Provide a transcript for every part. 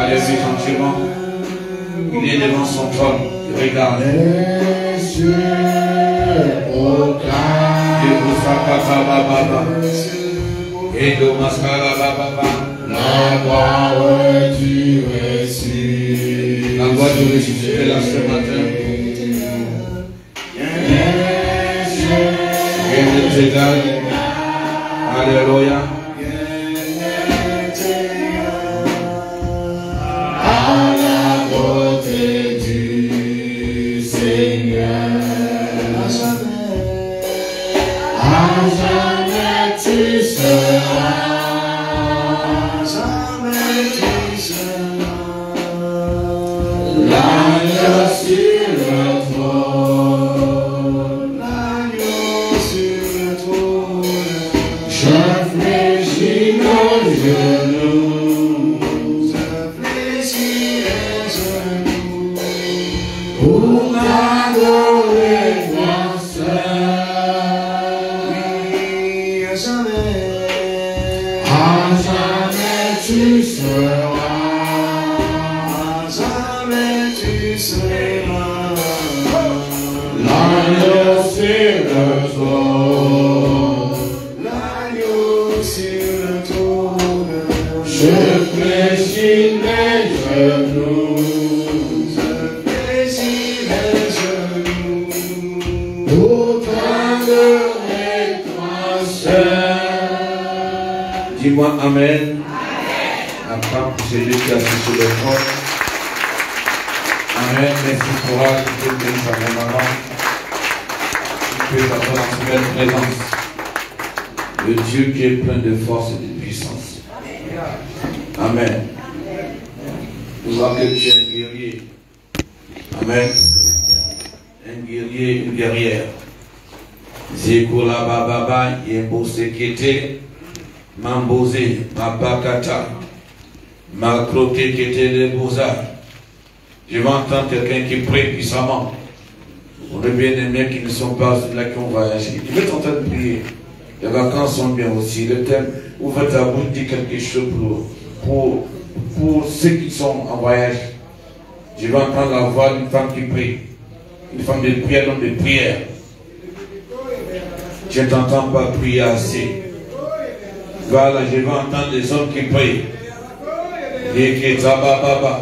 Allez-y tranquillement. Il est devant son trône. Il regarde. Et de mascara baba. La gloire du récit. La gloire du récit, c'était là ce matin. Alléluia. À la beauté du Seigneur. À jamais tu seras. À jamais tu seras. L'agneau sur le trône. L'agneau sur le trône. Je fléchis nos genoux. Je fléchis les genoux. Pour adorer toi seul. Oui, à jamais. À jamais tu seras. À jamais tu seras. L'agneau sur le trône. L'agneau sur le trône. Je fléchis les genoux. Je fléchis les genoux. Pour t'adorer toi seul. Dis-moi Amen. Amen. C'est Dieu qui a assis sur le trône. Amen. Merci pour elle. Tu peux bénir ta maman. Tu peux t'attendre dans cette belle présence. Le Dieu qui est plein de force et de puissance. Amen. Nous voyons que tu es un guerrier. Amen. Un guerrier, une guerrière. Zikola bababa, yembose kete, mambose, mabakata, makroke kete de boza. Je vais entendre quelqu'un qui prie puissamment. On est bien aimés qui ne sont pas là qui ont voyagé. Il est en train de prier. Les vacances sont bien aussi. Le thème, ouvre ta bouche, dis quelque chose pour ceux qui sont en voyage. Je vais entendre la voix d'une femme qui prie. Une femme de prière, un homme de prière. Je ne t'entends pas prier assez. Voilà, je vais entendre des hommes qui prient. Yeketabababa.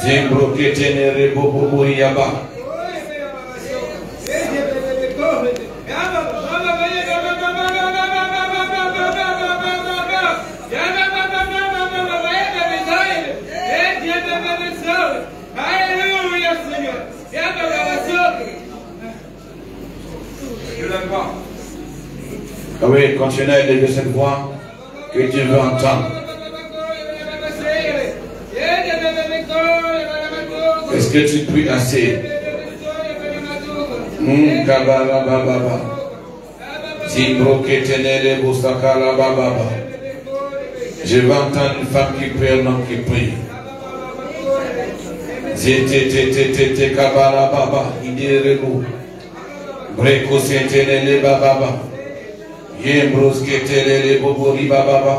Zembroketenere bobobo yaba. Ah oui, continue à élever cette voix que Dieu veut entendre. Est-ce que tu pries assez? Kabala bababa. Zimbroketenere bostakala bababa. Je vais entendre une femme qui prie, un homme qui prie. Zététététété kabala baba. Idirego. Breko sentelele bababa. Yembros ketelele bobori bababa.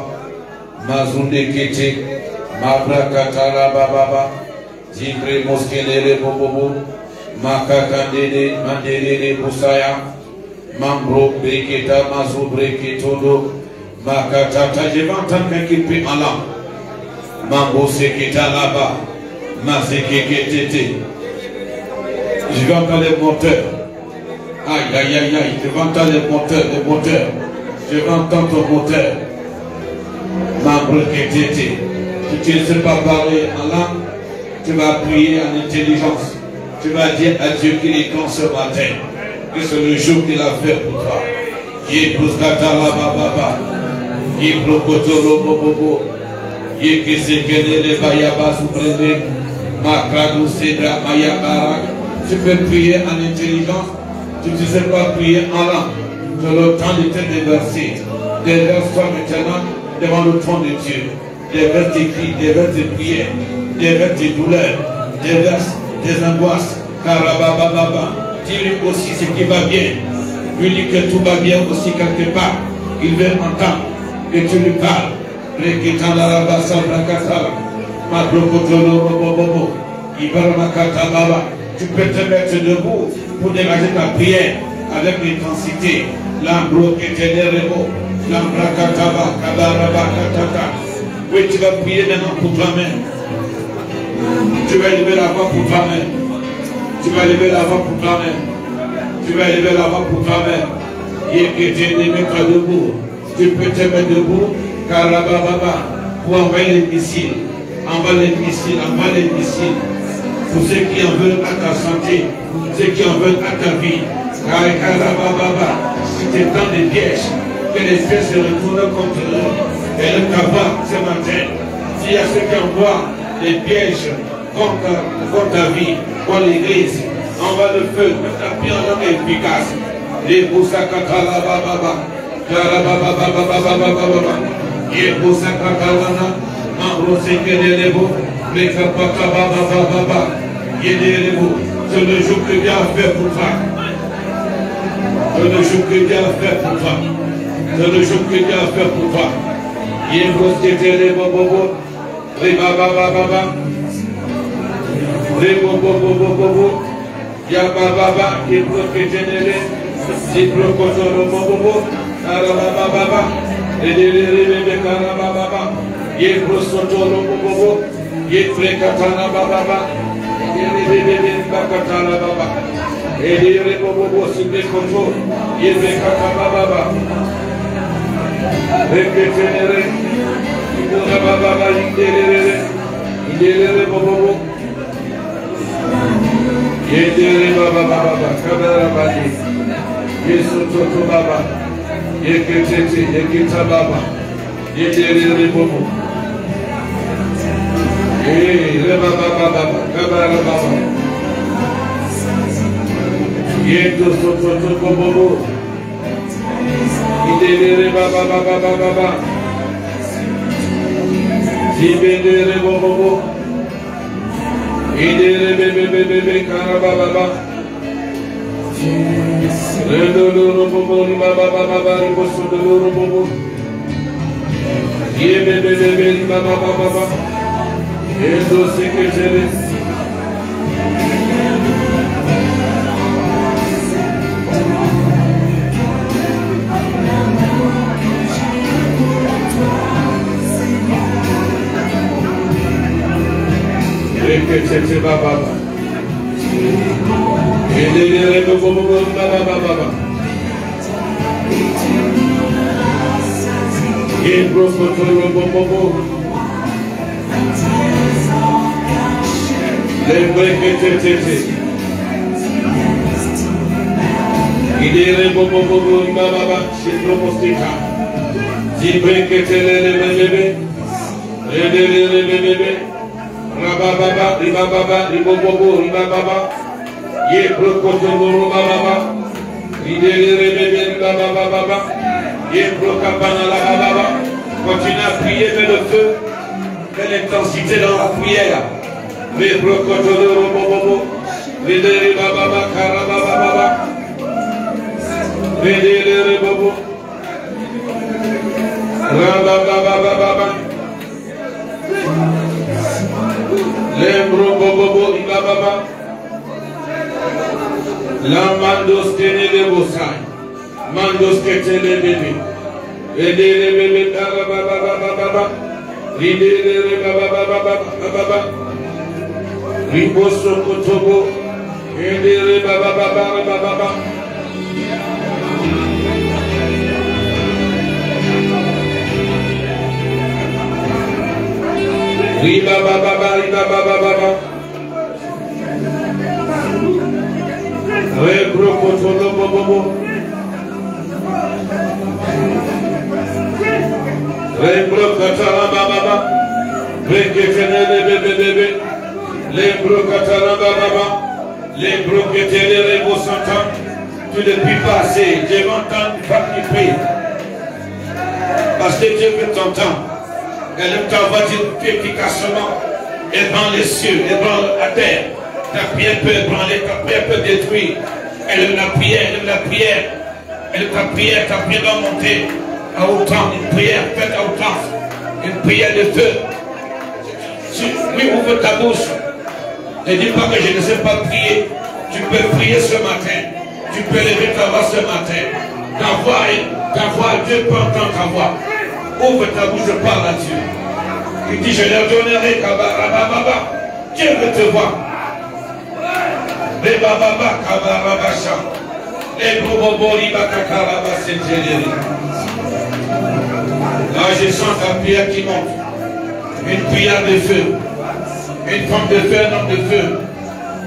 Mazunde kete. Mabrakatala bababa. Zimbre moskelele bobobo. Makakandele mandelele busaya. Mambro breketa mazu breketodo. Makatata. Je vais entendre quelqu'un qui prie en langue. Mambo seketa là-bas. Mazekeketete. Je vais entendre les moteurs. Aïe, aïe, aïe, aïe. Je vais entendre les moteurs, les moteurs. Je vais entendre ton moteur. Mambreketete. Si tu ne sais pas parler en langue, tu vas prier en intelligence. Tu vas dire à Dieu qu'il est grand ce matin. Que c'est le jour qu'il a fait pour toi. Yebruskatala bababa. Yebrokotolo bobobo. Yekesekelele bayaba souprene. Makradou sedra mayabara. Tu peux prier en intelligence. Tu ne sais pas prier en langue. Tu as le temps de te déverser. Déverse-toi maintenant devant le trône de Dieu. Déverse tes cris, déverse tes prières, déverse tes douleurs, déverse tes angoisses. Karabababa. Dis-lui aussi ce qui va bien. lui dis que tout va bien aussi quelque part. Il veut entendre que tu lui parles. Tu peux te mettre debout pour dégager ta prière avec l'intensité. Oui, tu vas prier maintenant pour toi-même. Tu vas élever la voix pour toi-même. Tu vas élever la voix pour toi-même. Tu vas élever la voix pour toi-même. Mets-toi debout. Tu peux te mettre debout. Pour envoyer les missiles. Envoie les missiles. Envoie les missiles. Pour ceux qui en veulent à ta santé. Ceux qui en veulent à ta vie. Si tu es dans des pièges, que les pièges se retournent contre eux. Et le tabac ce matin. S'il y a ceux qui envoient des pièges contre ta vie, contre l'église, envoie le feu, mets ta pied en homme efficace. Les Boussakatalababa, Karababababababababa, les Boussakatalana, Amrosekelebo, les Kapakababababa, Yédélébo. C'est le jour que Dieu a fait pour toi. C'est le jour que Dieu a fait pour toi. C'est le jour que Dieu a fait pour toi. Yébrosketelebo, Ribabababa, Rebobobobobobo, Yabababa, Yébrosketelele, Yébrokotolobobobo, Karabababa, Yédélélébé Karabababa, Yébrosotolobobobo, Yébrekatanabababa, Yédélébé Bakatanababa, Yédélébé Sibékoto, Yébrekatanababa, Reketenere, Baba, Yédélébé Bobobo, Yédélébé Baba, Kabarabadi, Yesototo Baba, Yeketete, Yeketa Baba, Yédélébé Bobo, Baba, Kabarababa, Yesototo Bobo, Yédélébé Baba, Zibendere Bobo, Idere Bebe Karababa, Redolo Bobo, Baba, Bosodolo Bobo, Yebebe Baba, Ezo Secretary. Baba, Rabababa, Ribababa, Ribobobo, Ribababa, Yebrokotoro Bababa, Ridele Bababa, Yebrokapana Bababa. Continue à prier vers le feu, vers l'intensité dans la prière. Yebrokotoro Bobobo, Ridele Bababa, Karabababa, Ridele Bobo, Rabababa. Lembro bobo ibababa, la mandos tenele bosai, mandos ketele bebe, edele bebe baba, ridele baba, riboso kotobo, edele baba. Riba baba. Rebro kotolo bobo. Rebro katala baba. Reketele bebe. Lebro katala baba. Lebro ketele rebo santa. Tu ne puis passer devant tant de femmes qui prient. Parce que Dieu veut t'entendre. Elle aime ta voix efficacement. Elle branle les cieux, elle branle la terre. Ta prière peut ébranler, ta prière peut détruire. Elle aime la prière, Et ta prière doit monter à outrance. Une prière faite à outrance. Une prière de feu. Oui, ouvre ta bouche. Ne dis pas que je ne sais pas prier. Tu peux prier ce matin. Tu peux lever ta voix ce matin. Ta voix, Dieu peut entendre ta voix. Ouvre ta bouche, je parle à Dieu. Il dit, je leur donnerai Kabarababa. Dieu veut te voir. Les bababa Kabarabasha. Les bobobori bakakaraba sentelери. Là, je sens ta prière qui monte. Une prière de feu. Une femme de feu, un homme de feu.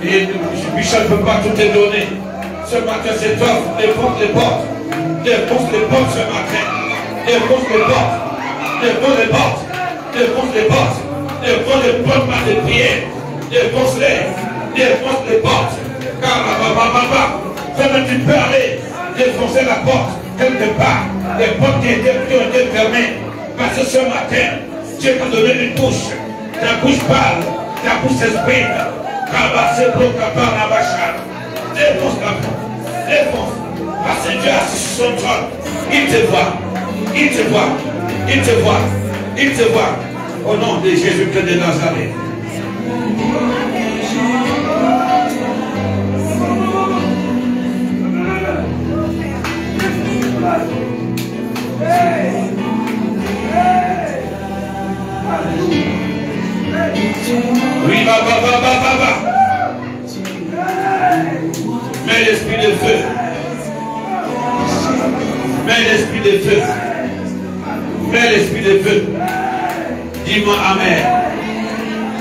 Et Bishop ne peut pas tout te donner. Ce matin, c'est toi, défonce les portes. Défonce les portes ce matin. Défonce les portes. Défonce les portes. Défonce les portes. Défonce les portes par de prière. Défonce-les. Défonce les portes. Comment tu peux aller défoncer la porte quelque part. Les portes qui ont été fermées. Parce que ce matin, Dieu t'a donné une bouche. Ta bouche parle. Ta bouche s'exprime. Défonce la porte. Défonce. Parce que Dieu est assis sur son trône. Il te voit. Il te voit. Il te voit. Il te voit. Au nom de Jésus-Christ de Nazareth. Oui, baba. Mets l'esprit de feu. Mets l'esprit de feu. Mets l'esprit de feu. Dis-moi Amen.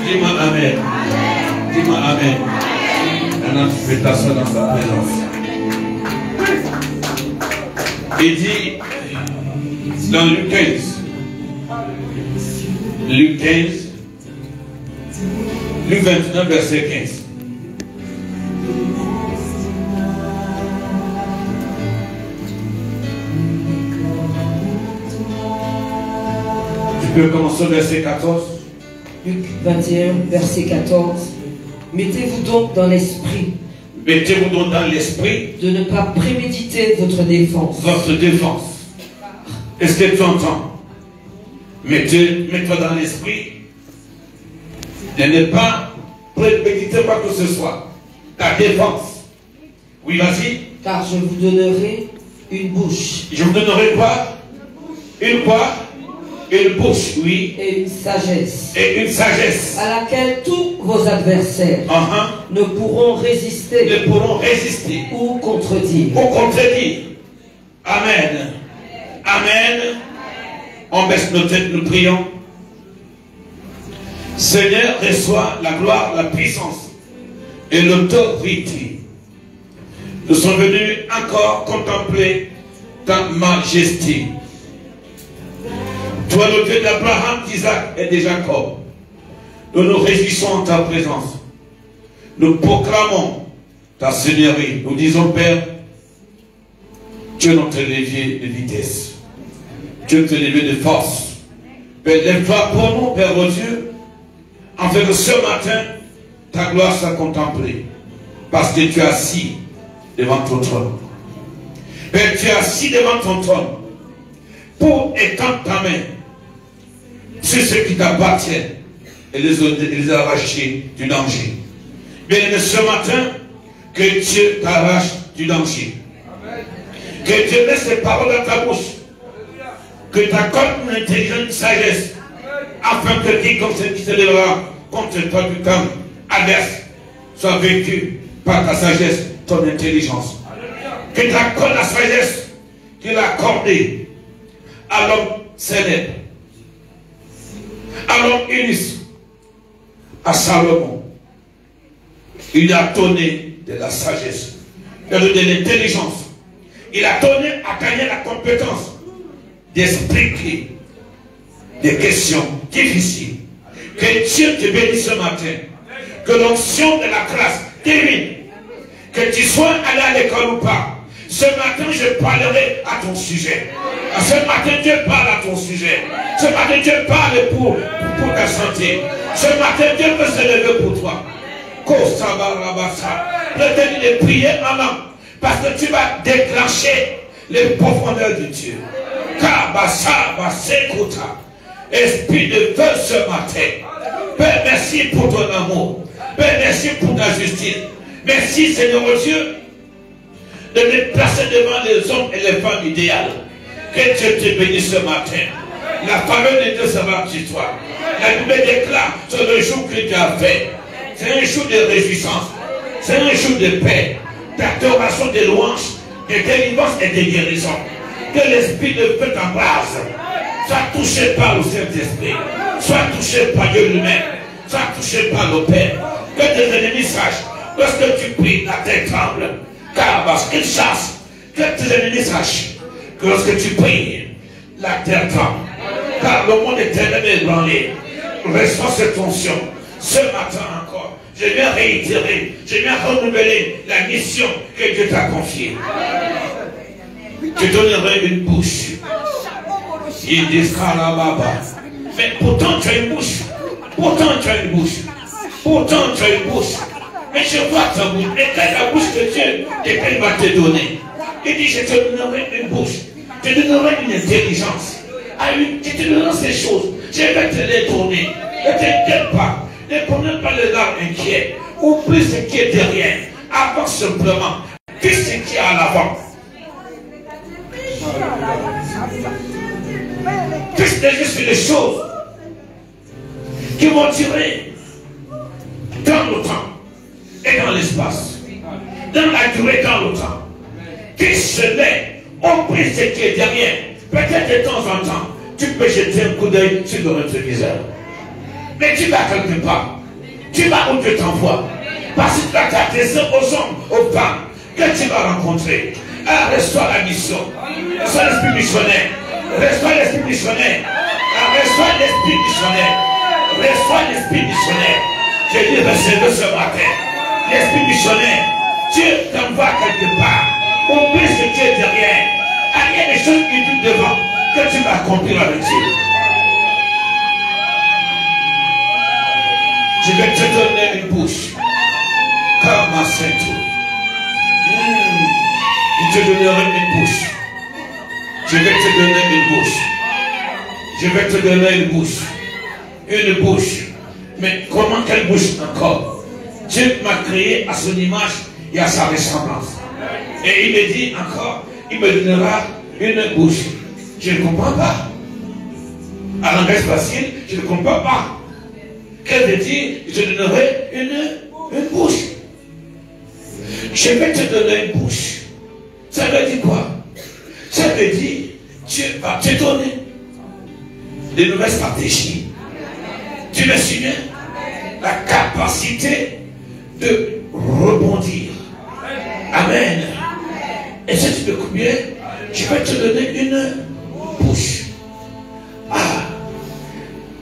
Dis-moi Amen. Dis-moi Amen. Maintenant, tu fais t'asseoir dans sa présence. Il dit dans Luc 15. Luc 15. Luc 29, verset 15. Tu peux commencer au verset 14. Luc 21, verset 14. Mettez-vous donc dans l'esprit. Mettez-vous donc dans l'esprit. De ne pas préméditer votre défense. Votre défense. Est-ce que tu entends? Mets-toi dans l'esprit. De ne pas préméditer quoi que ce soit. Ta défense. Oui, vas-y. Car je vous donnerai une bouche. Je vous donnerai quoi? Une quoi? Une bouche, oui. Et une sagesse. Et une sagesse. À laquelle tous vos adversaires ne pourront résister. Ne pourront résister. Ou contredire. Ou contredire. Amen. Amen. On baisse nos têtes, nous prions. Seigneur, reçois la gloire, la puissance et l'autorité. Nous sommes venus encore contempler ta majesté. Toi, le Dieu d'Abraham, d'Isaac et de Jacob. Nous nous réjouissons en ta présence. Nous proclamons ta seigneurie. Nous disons, Père, tu es notre levier de vitesse. Tu es notre levier de force. Père, lève-toi pour nous, Père oh Dieu, afin que ce matin, ta gloire soit contemplée. Parce que tu es assis devant ton trône. Père, tu es assis devant ton trône pour étendre ta main sur ceux qui t'appartiennent et les arracher du danger. Bien-aimé, ce matin, que Dieu t'arrache du danger. Que Dieu laisse les paroles dans ta bouche. Que tu accordes une intelligence, une sagesse, afin que quiconque qui se lèvera contre toi du camp adverse soit vécu par ta sagesse, ton intelligence. Que tu accordes la sagesse qu'il a accordée à l'homme célèbre, à l'homme unique, à Salomon. Il a donné de la sagesse, de l'intelligence. Il a donné à gagner la compétence d'expliquer des questions difficiles. Que Dieu te bénisse ce matin. Que l'onction de la grâce termine. Que tu sois allé à l'école ou pas. Ce matin, je parlerai à ton sujet. Ce matin, Dieu parle à ton sujet. Ce matin, Dieu parle pour ta santé. Ce matin, Dieu peut se lever pour toi. Retenez les prières en langue. Parce que tu vas déclencher les profondeurs de Dieu. Esprit de feu ce matin. Père, merci pour ton amour. Père, merci pour ta justice. Merci, Seigneur Dieu, de me placer devant les hommes et les femmes idéales. Que Dieu te bénisse ce matin. La faveur de Dieu sera sur toi. La Bible déclare sur le jour que tu as fait. C'est un jour de réjouissance. C'est un jour de paix, d'adoration, de louange, de délivrance et de guérison. Que l'esprit de feu t'embrase. Sois touché par le Saint-Esprit. Sois touché par Dieu lui-même. Sois touché par le Père. Que tes ennemis sachent. Lorsque tu pries, la terre tremble. Car parce qu'ils chassent, que tes ennemis sachent que lorsque tu pries, la terre tremble. Car le monde éternel est ébranlé. Reçois cette onction. Ce matin encore, je viens réitérer, je viens renouveler la mission que Dieu t'a confiée. Je donnerai une bouche. Il dit mais pourtant tu as une bouche. Pourtant tu as une bouche. Pourtant tu as une bouche. Mais je vois ta bouche. Et quelle la bouche que Dieu va te donner. Il dit je te donnerai une bouche. Je te donnerai une intelligence. Je te donnerai ces choses. Je vais te les donner. Ne t'inquiète pas. Ne prenez pas le regard inquiet. Oublie ce qui est derrière. Avance simplement. Fais ce qui est à l'avant. Fais juste les choses qui vont tirer dans le temps et dans l'espace. Dans la durée, dans le temps. Qui se met, oublie ce qui est derrière. Peut-être de temps en temps, tu peux jeter un coup d'œil sur le rétroviseur. Mais tu vas quelque part. Tu vas où Dieu t'envoie. Parce que tu vas t'adresser aux hommes, aux femmes que tu vas rencontrer. Reçois la mission. Reçois l'esprit missionnaire. Reçois l'esprit missionnaire. Reçois l'esprit missionnaire. Reçois l'esprit missionnaire. Je dis recevez ce matin. L'esprit missionnaire. Dieu t'envoie quelque part. Oublie ce qui est derrière. Il y a des choses qui sont devant que tu vas accomplir avec Dieu. Je vais te donner une bouche. Comme un ceinture. Je te donnerai une bouche. Je vais te donner une bouche. Je vais te donner une bouche. Une bouche. Mais comment quelle bouche encore? Dieu m'a créé à son image et à sa ressemblance. Et il me dit encore, il me donnera une bouche. Je ne comprends pas. À langage facile, je ne comprends pas. Qu'elle veut dire, je te donnerai une bouche. Je vais te donner une bouche. Ça veut dire quoi? Ça veut dire, Dieu va te donner de nouvelles stratégies. Tu me suis bien? La capacité de rebondir. Amen. Et si tu me combien, je vais te donner une bouche.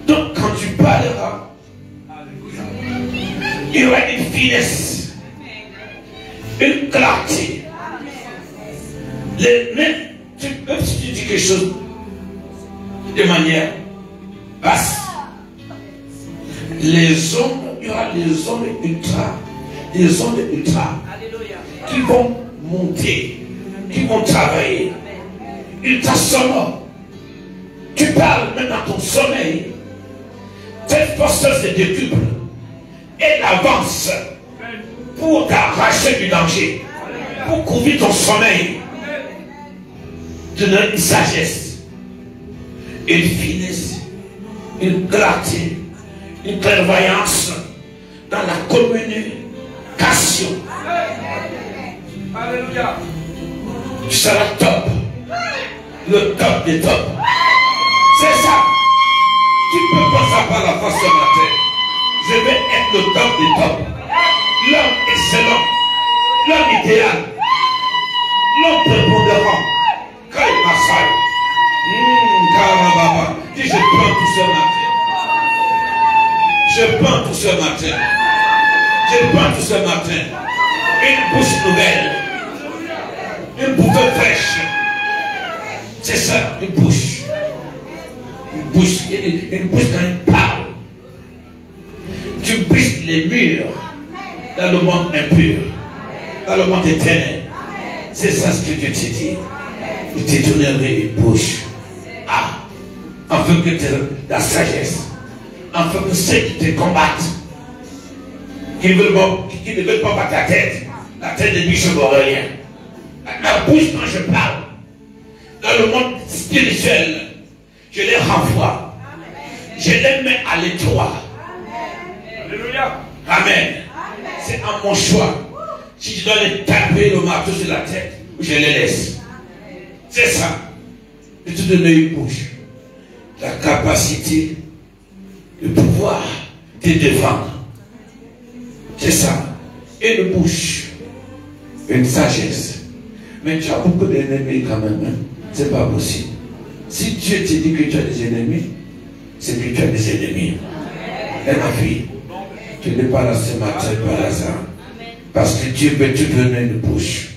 Donc quand tu parleras, il y aura une finesse, une clarté. Même si tu dis quelque chose de manière basse, les ondes, il y aura des ondes ultra, qui vont monter, qui vont travailler, ultra sonore. Tu parles même dans ton sommeil, cette force se décuple. Elle avance pour t'arracher du danger, pour couvrir ton sommeil, te donner une sagesse, une finesse, une clarté, une clairvoyance dans la communication. Alléluia. Tu seras top, le top des tops. C'est ça. Tu peux penser par la face ce matin. Je vais être le top des tops. L'homme excellent. L'homme idéal. L'homme prépondérant. Quand il m'assaille. Karababa. Dis, je prends tout ce matin. Je prends tout ce matin. Je prends tout ce matin. Une bouche nouvelle. Une bouffée fraîche. C'est ça, une bouche. Une bouche quand il parle. Tu brises les murs dans le monde impur, dans le monde éternel. C'est ça ce que Dieu te dit. Je te donnerai une bouche. Ah, afin que la sagesse, afin que ceux qui te combattent, qui ne veulent pas battre la tête des biches rien. La bouche quand je parle, dans le monde spirituel, je les renvoie. Je les mets à l'étroit. Alléluia. Amen. C'est à mon choix. Si je dois les taper le marteau sur la tête, je les laisse. C'est ça. Je te donne une bouche. La capacité de pouvoir te défendre. C'est ça. Et une bouche. Une sagesse. Mais tu as beaucoup d'ennemis quand même. Hein? C'est pas possible. Si Dieu te dit que tu as des ennemis, c'est que tu as des ennemis. Et ma fille, tu n'es pas là ce matin par hasard. Parce que Dieu veut te donner une bouche.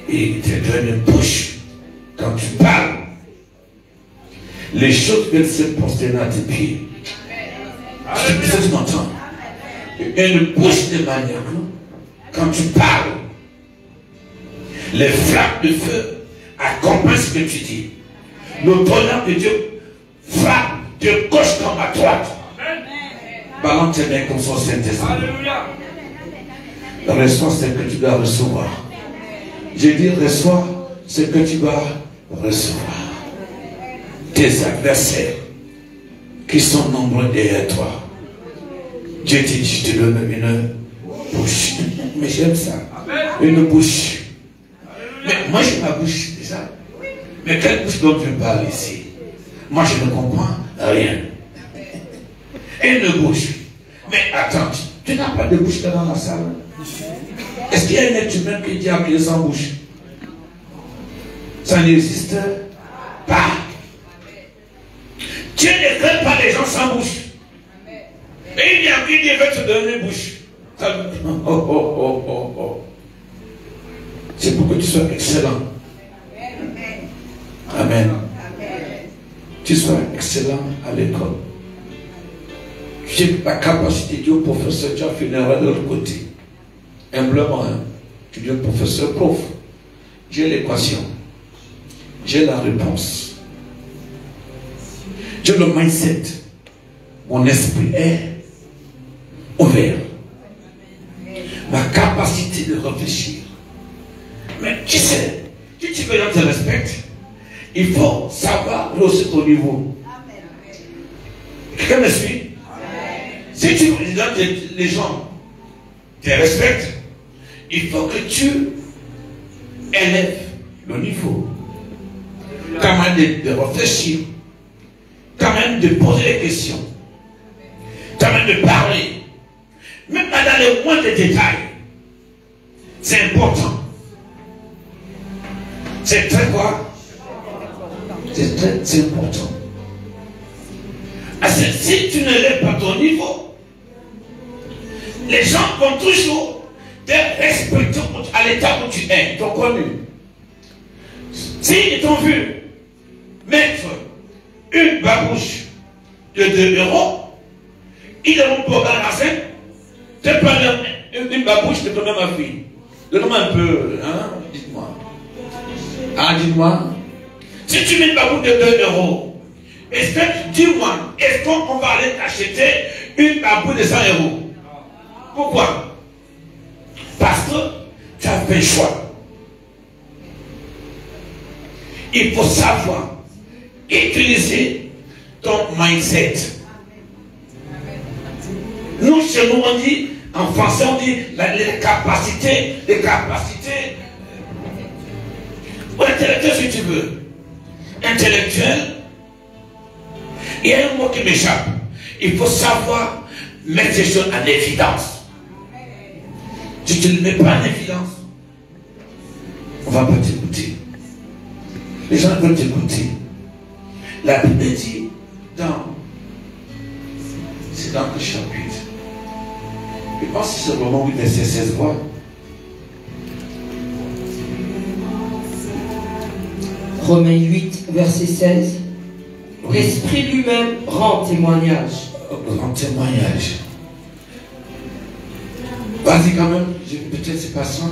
Et il te donne une bouche. Quand tu parles, les choses veulent se prosterner à tes pieds. Tu m'entends? Une bouche de manière. Quand tu parles, les flammes de feu accompagnent ce que tu dis. Le tonnerre de Dieu frappe de gauche comme à droite. Balance tes mains comme son Saint-Esprit. Reçois ce que tu dois recevoir. J'ai dit reçois ce que tu dois recevoir. Tes adversaires qui sont nombreux derrière toi. Dieu te dit, je te donne une bouche. Mais j'aime ça. Une bouche. Mais moi j'ai ma bouche déjà. Mais quelle bouche dont tu parles ici? Moi je ne comprends rien. Une bouche. Mais attends, tu n'as pas de bouche dans la salle? Est-ce qu'il y a un être humain qui dit à pied sans bouche? Ça n'existe pas. Dieu ne crée pas les gens sans bouche. Et il y a qui dit veut te donner une bouche. C'est pour que tu sois excellent. Amen. Tu sois excellent à l'école. J'ai la capacité de dire au professeur, tu as fait une erreur de l'autre côté. Humblement, hein. Tu dis au professeur, prof, j'ai l'équation. J'ai la réponse. J'ai le mindset. Mon esprit est ouvert. Ma capacité de réfléchir. Mais tu sais, si tu veux que je te respecte, il faut savoir aussi au niveau. Quelqu'un me suit? Si tu veux que les gens te respectent, il faut que tu élèves le niveau. Quand même de réfléchir, quand même de poser des questions, quand même de parler, même dans les moindres détails. C'est important. C'est très quoi? C'est très important. Parce que si tu ne lèves pas ton niveau, les gens vont toujours te respecter à l'état où tu es. Ils t'ont connu. S'ils t'ont vu mettre une babouche de 2 €, ils n'ont pas magasin, te prendre une babouche de donner ma fille. Donne-moi un peu, hein, dites-moi. Ah, dites-moi. Si tu mets une babouche de 2 €, est-ce que, dis-moi, est-ce qu'on va aller t'acheter une babouche de 100 €? Pourquoi? Parce que tu as fait le choix. Il faut savoir utiliser ton mindset. Nous, chez nous, on dit, en français, on dit les capacités, ou intellectuel si tu veux. Intellectuel, il y a un mot qui m'échappe. Il faut savoir mettre ces choses en évidence. Si tu ne le mets pas en évidence, on ne va pas t'écouter. Les gens veulent t'écouter. La Bible dit c'est dans le chapitre. Je pense que c'est le moment où il verset 16 voix. Romains 8, verset 16. Oui. L'Esprit lui-même rend témoignage. Rend témoignage. Vas-y quand même, peut-être c'est pas ça.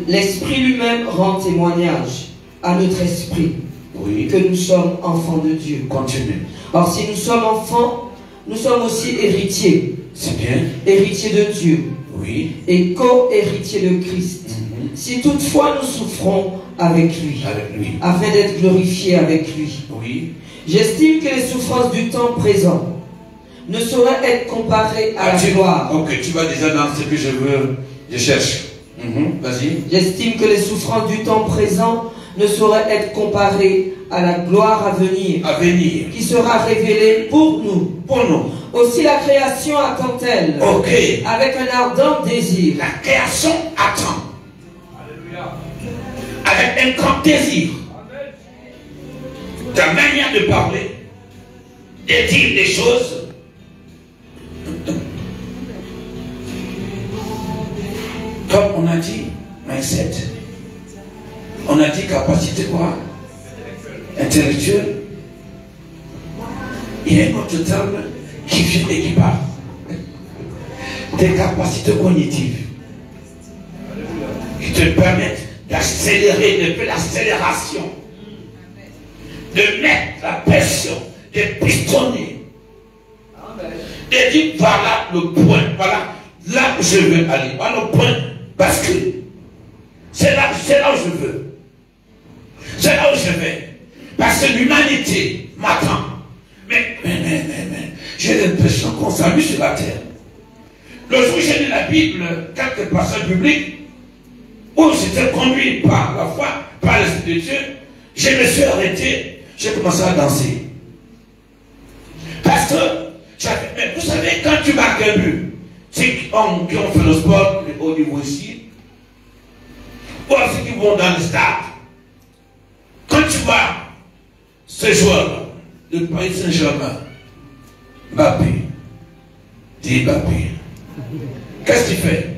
L'Esprit lui-même rend témoignage à notre esprit que nous sommes enfants de Dieu. Continue. Or, si nous sommes enfants, nous sommes aussi héritiers. C'est bien. Héritiers de Dieu. Oui. Et co-héritiers de Christ. Si toutefois nous souffrons avec lui, afin d'être glorifiés avec lui. Oui. J'estime que les souffrances du temps présent ne sauraient être comparées à la gloire. Ok, tu vas déjà dans ce que je cherche. Vas-y. J'estime que les souffrances du temps présent ne sauraient être comparées à la gloire à venir. Qui sera révélée pour nous. Aussi la création attend-elle. Ok. Avec un ardent désir. La création attend. Alléluia. Avec un grand désir. Ta manière de parler, de dire des choses. Comme on a dit, mindset. On a dit capacité quoi? Intellectuelle. Il y a un autre terme qui vient et qui parle. Des capacités cognitives qui te permettent d'accélérer, de faire l'accélération, de mettre la pression, de pistonner, de dire voilà le point, voilà là où je veux aller, voilà le point, parce que c'est là où je veux, c'est là où je vais, parce que l'humanité m'attend. Mais, j'ai l'impression qu'on s'amuse sur la terre. Le jour où j'ai lu la Bible, quelques passages bibliques, où j'étais conduit par la foi, par l'Esprit de Dieu, je me suis arrêté, j'ai commencé à danser. Parce que, mais vous savez, quand tu marques un but, ceux qui ont fait le sport au niveau ici, ou ceux qui vont dans le stade, quand tu vois ce joueur, le Paris Saint-Germain, Mbappé, qu'est-ce qu'il fait?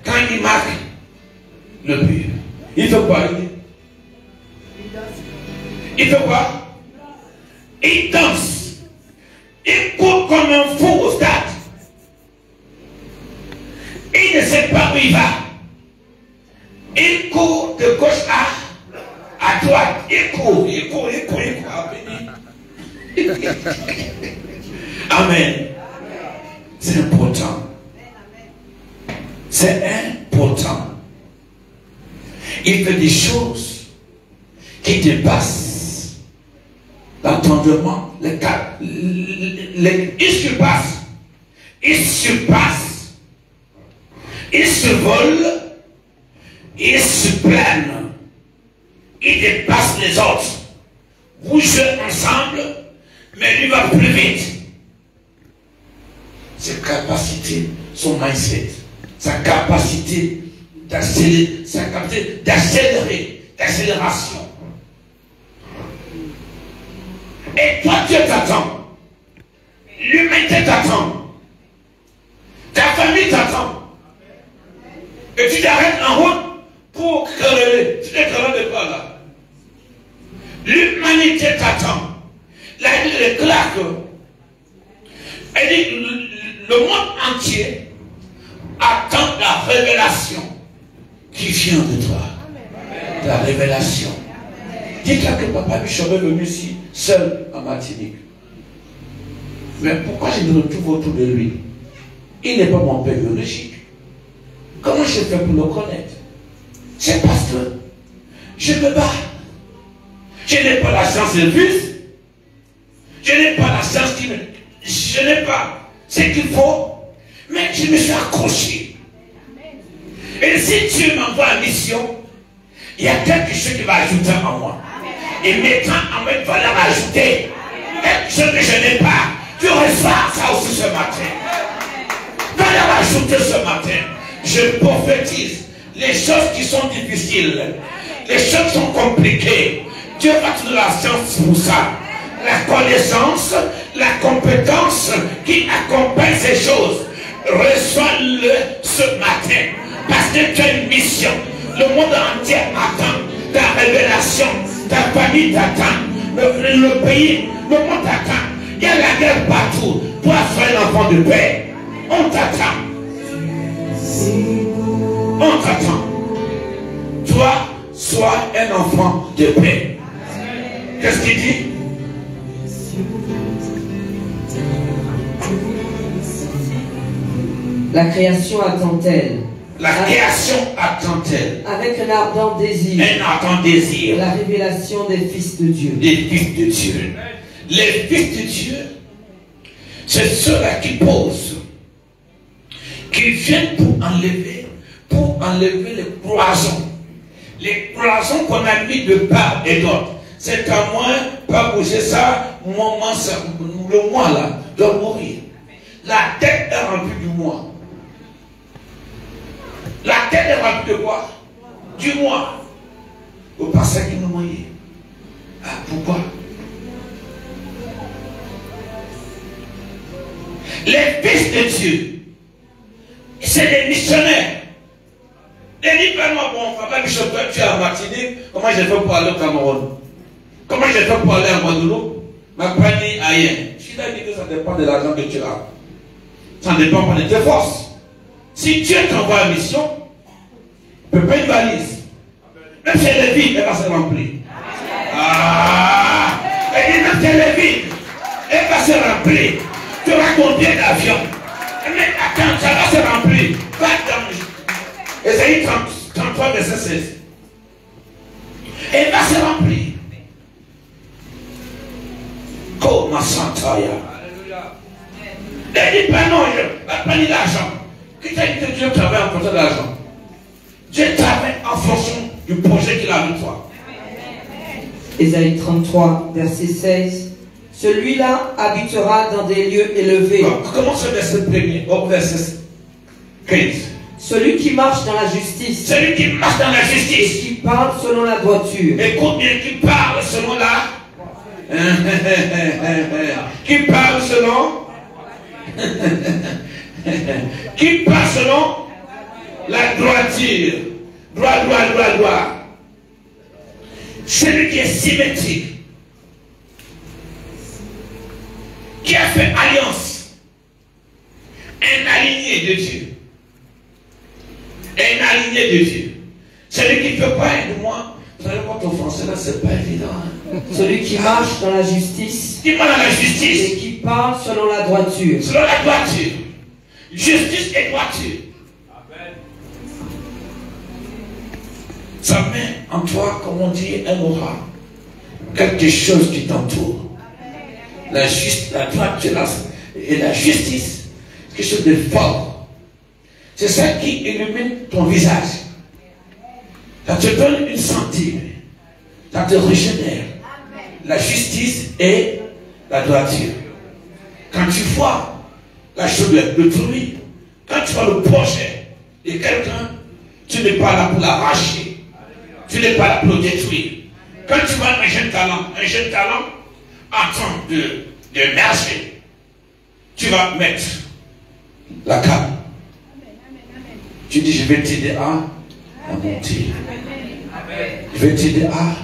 Quand il marque le but, il fait quoi? Il fait quoi? Il danse. Il court comme un fou au stade. Il ne sait pas où il va. Il court de gauche à droite. Il court. Amen. C'est important. C'est important. Il fait des choses qui dépassent l'entendement, il surpasse, il survole, il surplane, il dépasse les autres. Vous jouez ensemble, mais lui va plus vite. Ses capacités, son mindset, sa capacité d'accélérer, d'accélération. Et toi, Dieu t'attend. L'humanité t'attend. Ta famille t'attend. Et tu t'arrêtes en route pour quereller. Tu te querelles pas là. L'humanité t'attend. La Bible déclare que elle dit, le monde entier attend la révélation qui vient de toi. La révélation. Dites-toi que papa Bishop est venu ici, seul en Martinique. Mais pourquoi je me retrouve autour de lui? Il n'est pas mon père biologique. Comment je fais pour le connaître? C'est parce que je me bats. Je n'ai pas la science de plus. Je n'ai pas la science qui me... Je n'ai pas ce qu'il faut. Mais je me suis accroché. Et si Dieu m'envoie en mission, il y a quelque chose qui va ajouter en moi. Et mettant en même valeur ajoutée quelque chose que je n'ai pas. Tu reçois ça aussi ce matin. Valeur ajoutée ce matin. Je prophétise les choses qui sont difficiles, les choses qui sont compliquées. Dieu va te donner la science pour ça. La connaissance, la compétence qui accompagne ces choses. Reçois-le ce matin. Parce que tu as une mission. Le monde entier attend ta révélation. Ta famille t'attend. Le pays, le monde t'attend. Il y a la guerre partout. Toi, sois un enfant de paix. On t'attend. On t'attend. un enfant de paix. Qu'est-ce qu'il dit? La création attend-elle? La création attend-elle? Avec un ardent désir. Un ardent désir. La révélation des fils de Dieu. Les fils de Dieu. Les fils de Dieu, c'est ceux-là qui posent, qui viennent pour enlever les cloisons. Les cloisons qu'on a mis de part et d'autre. C'est à moi, pas bouger ça, le moi là, doit mourir. La tête est remplie du moi. La tête est remplie de quoi? Du moi. Au passage qui nous moyait. Ah, pourquoi? Les fils de Dieu, c'est des missionnaires. Et dis pas moi, bon, papa Bishop, toi tu es à Martinique, comment j'ai fait pour aller au Cameroun? Comment j'ai fait pour aller à Guadeloupe? Ma panier ailleurs. Je t'ai dit que ça dépend de l'argent que tu as. Ça ne dépend pas de tes forces. Si Dieu t'envoie en mission, prépare une valise. Même si elle est vide, elle va se remplir. Ah! Elle dit même si elle est vide, elle va se remplir. Tu auras combien d'avions? Mais attends, ça va se remplir. Va dans Ésaïe 33, verset 16. Elle va se remplir. Comme ma santaya. Elle dit pas non, je vais pas prendre l'argent. Qui t'a dit que Dieu travaille en fonction de l'argent? Dieu travaille en fonction du projet qu'il a avec toi. Ésaïe 33, verset 16. Celui-là habitera dans des lieux élevés. Comment ce verset premier au verset 15? Celui qui marche dans la justice. Celui qui marche dans la justice. Qui parle selon la droiture. Écoute bien, qui parle selon la... qui parle selon... qui parle selon la droiture. Droit. Celui qui est symétrique. Qui a fait alliance. Un aligné de Dieu. Un aligné de Dieu. Celui qui ne peut pas être moi. Vous savez, votre français là, c'est pas évident. Celui qui marche dans la justice. Qui marche dans la justice. Et qui parle selon la droiture. Selon la droiture. Justice et droiture. Amen. Ça met en toi, comme on dit, un aura. Quelque chose qui t'entoure. La droiture et la justice, c'est quelque chose de fort. C'est ça qui illumine ton visage. Ça te donne une santé. Ça te régénère. La justice et la droiture. Quand tu vois la chose de d'autrui, quand tu vois le projet de quelqu'un, tu n'es pas là pour l'arracher. Tu n'es pas là pour le détruire. Quand tu vois un jeune talent en train de marcher, tu vas mettre la cape. Tu dis, je vais t'aider à monter. Je vais t'aider à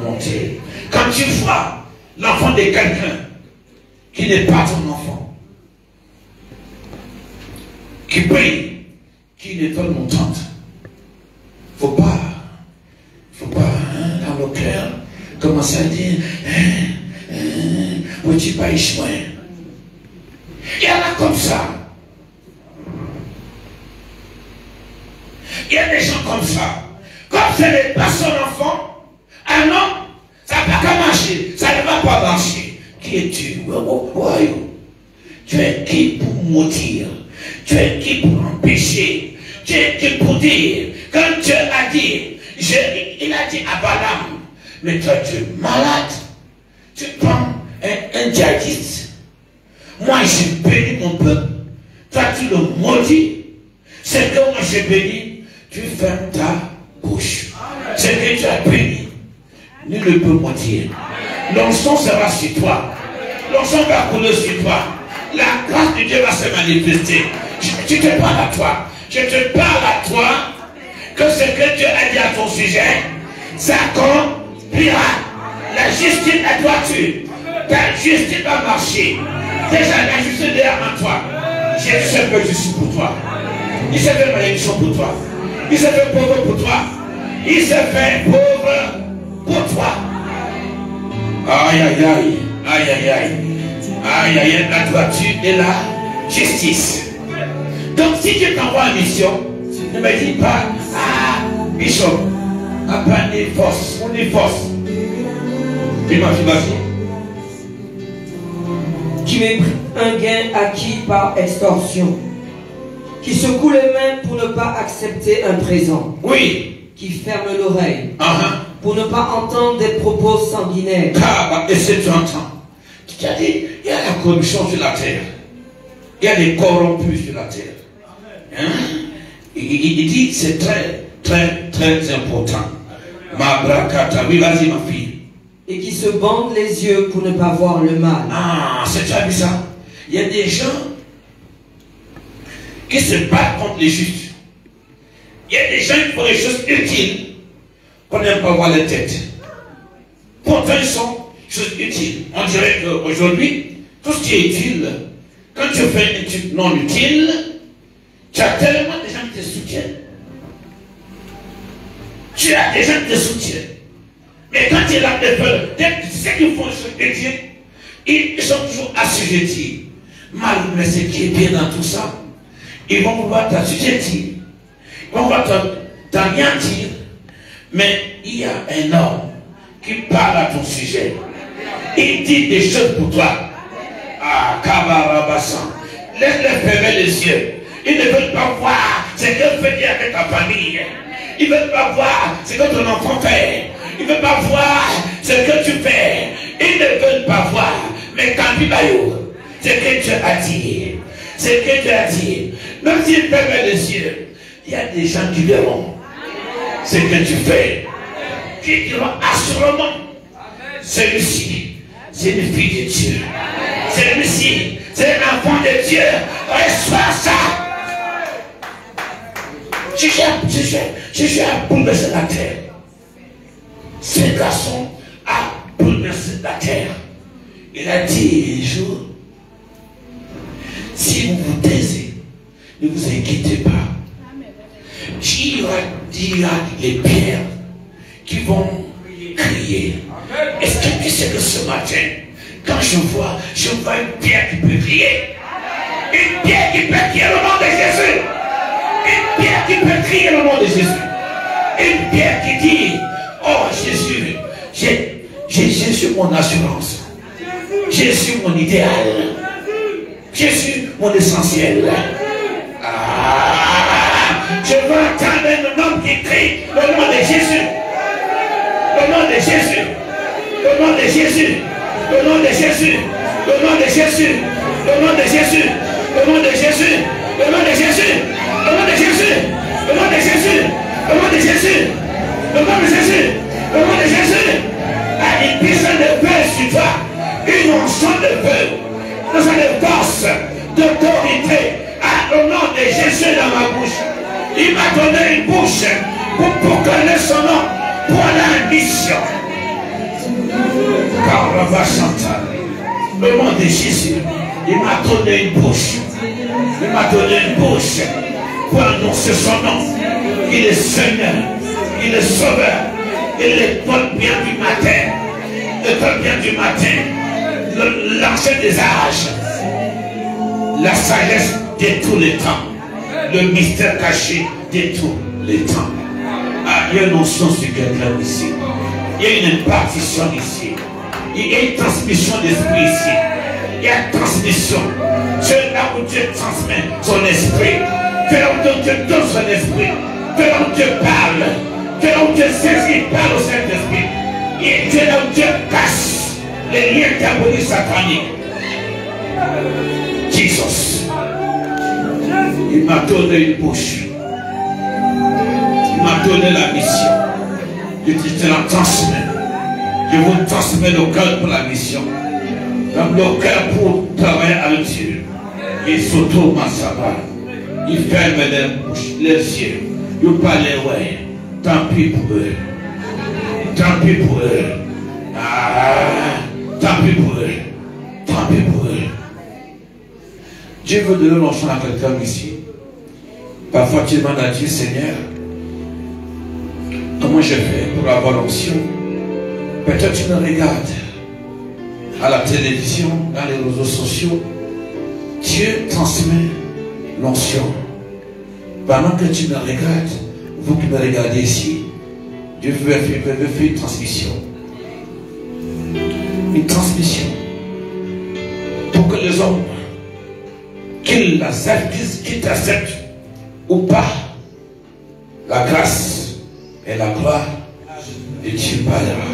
monter. Quand tu vois l'enfant de quelqu'un qui n'est pas ton enfant, qui prie, qui n'est pas montante, faut pas, dans le cœur, commencer à dire, petit pas Ishmael. Il y en a comme ça. Il y a des gens comme ça. Comme ce n'est pas son enfant, ah non, ça ne va pas marcher, ça ne va pas marcher. Qui es-tu? Tu es qui pour maudire? Tu es qui pour empêcher? Tu es qui pour dire? Quand Dieu a dit, il a dit à Balaam, mais toi tu es malade. Tu prends un djihadiste. Moi j'ai béni mon peuple. Toi tu le maudis. C'est que moi j'ai béni. Tu fermes ta bouche. C'est que tu as béni. Nul ne peut maudire. L'onction sera sur toi. L'onction va couler sur toi. La grâce de Dieu va se manifester. Je te parle à toi. Je te parle à toi que ce que Dieu a dit à ton sujet s'accomplira. La justice à toi tu. Ta justice va marcher. Déjà la justice est derrière en toi. J'ai fait que je suis pour toi. Il s'est fait malédiction pour toi. Il s'est fait pauvre pour toi. Il s'est fait pauvre pour toi. Aïe, aïe, aïe. Aïe, aïe, aïe. Aïe, aïe, aïe. La droiture et la justice. Donc, si Dieu t'envoie en mission, ne me dis pas, ah, Bishop, à pas ni force, on est force. Puis ma fille, vas-y. Qui méprise un gain acquis par extorsion, qui secoue les mains pour ne pas accepter un présent, oui, qui ferme l'oreille pour ne pas entendre des propos sanguinaires. Et c'est tu entends. Tu as dit, il y a la corruption sur la terre, il y a des corrompus sur la terre. Hein? Il dit, c'est très, très, très important. Ma bracata, oui, vas-y ma fille. Et qui se bandent les yeux pour ne pas voir le mal. Ah, c'est déjà vu ça. Il y a des gens qui se battent contre les justes. Il y a des gens qui font des choses utiles qu'on n'aime pas voir les têtes. Pourtant, ils sont choses utiles. On dirait qu'aujourd'hui, tout ce qui est utile, quand tu fais une étude non utile, tu as tellement de gens qui te soutiennent. Tu as des gens qui te soutiennent. Mais quand tu es là, ceux qui font des choses utiles, ils sont toujours assujettis. Malgré ce qui est bien dans tout ça, ils vont pouvoir t'assujettir. Ils vont pouvoir t'anéantir. Mais il y a un homme qui parle à ton sujet. Il dit des choses pour toi. Ah, Kabarabassan. Laisse-les fermer les yeux. Ils ne veulent pas voir ce que fait Dieu avec ta famille. Ils ne veulent pas voir ce que ton enfant fait. Ils ne veulent pas voir ce que tu fais. Ils ne veulent pas voir. Mais quand tu vas ce que Dieu a dit. Ce que Dieu a dit. Même s'ils ferment les yeux, il y a des gens qui verront ce que tu fais. Qui diront assurément, celui-ci, c'est une fille de Dieu. Celui-ci, c'est un enfant de Dieu. Reçois ça. Jésus a bouleversé la terre. Ce garçon a bouleversé la terre. Il a dit un jour, si vous vous taisez, ne vous inquiétez pas. Dieu dira les pierres qui vont crier. Est-ce que tu sais que ce matin, quand je vois une pierre qui peut crier, une pierre qui peut crier le nom de Jésus, une pierre qui peut crier le nom de Jésus, une pierre qui dit, oh Jésus, Jésus mon assurance, Jésus mon idéal, Jésus mon essentiel. Je veux entendre un homme qui crie le nom de Jésus. Le nom de Jésus. Le nom de Jésus. Le nom de Jésus. Le nom de Jésus. Le nom de Jésus. Le nom de Jésus. Le nom de Jésus. Le nom de Jésus. Le nom de Jésus. Le nom de Jésus. Le nom de Jésus. Le nom de Jésus. Une puissance de feu sur toi. Une onction de feu. Une onction de force, d'autorité. Le nom de Jésus dans ma bouche. Il m'a donné une bouche pour connaître son nom, pour aller en mission. Le nom de Jésus, il m'a donné une bouche. Il m'a donné une bouche pour annoncer son nom. Il est Seigneur, il est Sauveur, il est le bien du matin, le bien du matin, l'ancien des âges, la sagesse de tous les temps. Le mystère caché de tous les temps. Ah, il y a une notion sur quelqu'un ici. Il y a une impartition ici. Il y a une transmission d'esprit ici. Il y a une transmission. C'est là où Dieu transmet son esprit. C'est là où Dieu donne son esprit. C'est là où Dieu parle. C'est là où Dieu saisit, parle au Saint-Esprit. Et c'est là où Dieu casse les liens diaboliques sataniques. Jesus. Il m'a donné une bouche. Il m'a donné la mission. Je te la transmets. Je vous transmets le cœur pour la mission. Comme le cœur pour travailler avec Dieu. Il s'auto massava. Il ferme les yeux. Il parle, ouais. Tant pis pour eux. Tant pis pour eux. Tant pis pour eux. Tant pis pour eux. Dieu veut donner l'enchant à quelqu'un ici. Parfois tu demandes à Dieu, Seigneur, comment Comment je fais pour avoir l'onction? Peut-être tu me regardes à la télévision, dans les réseaux sociaux. Dieu transmet l'onction. Pendant que tu me regardes, vous qui me regardez ici, Dieu veut faire une transmission. Une transmission. Pour que les hommes, qu'ils t'acceptent ou pas, la grâce et la gloire de Dieu parlera.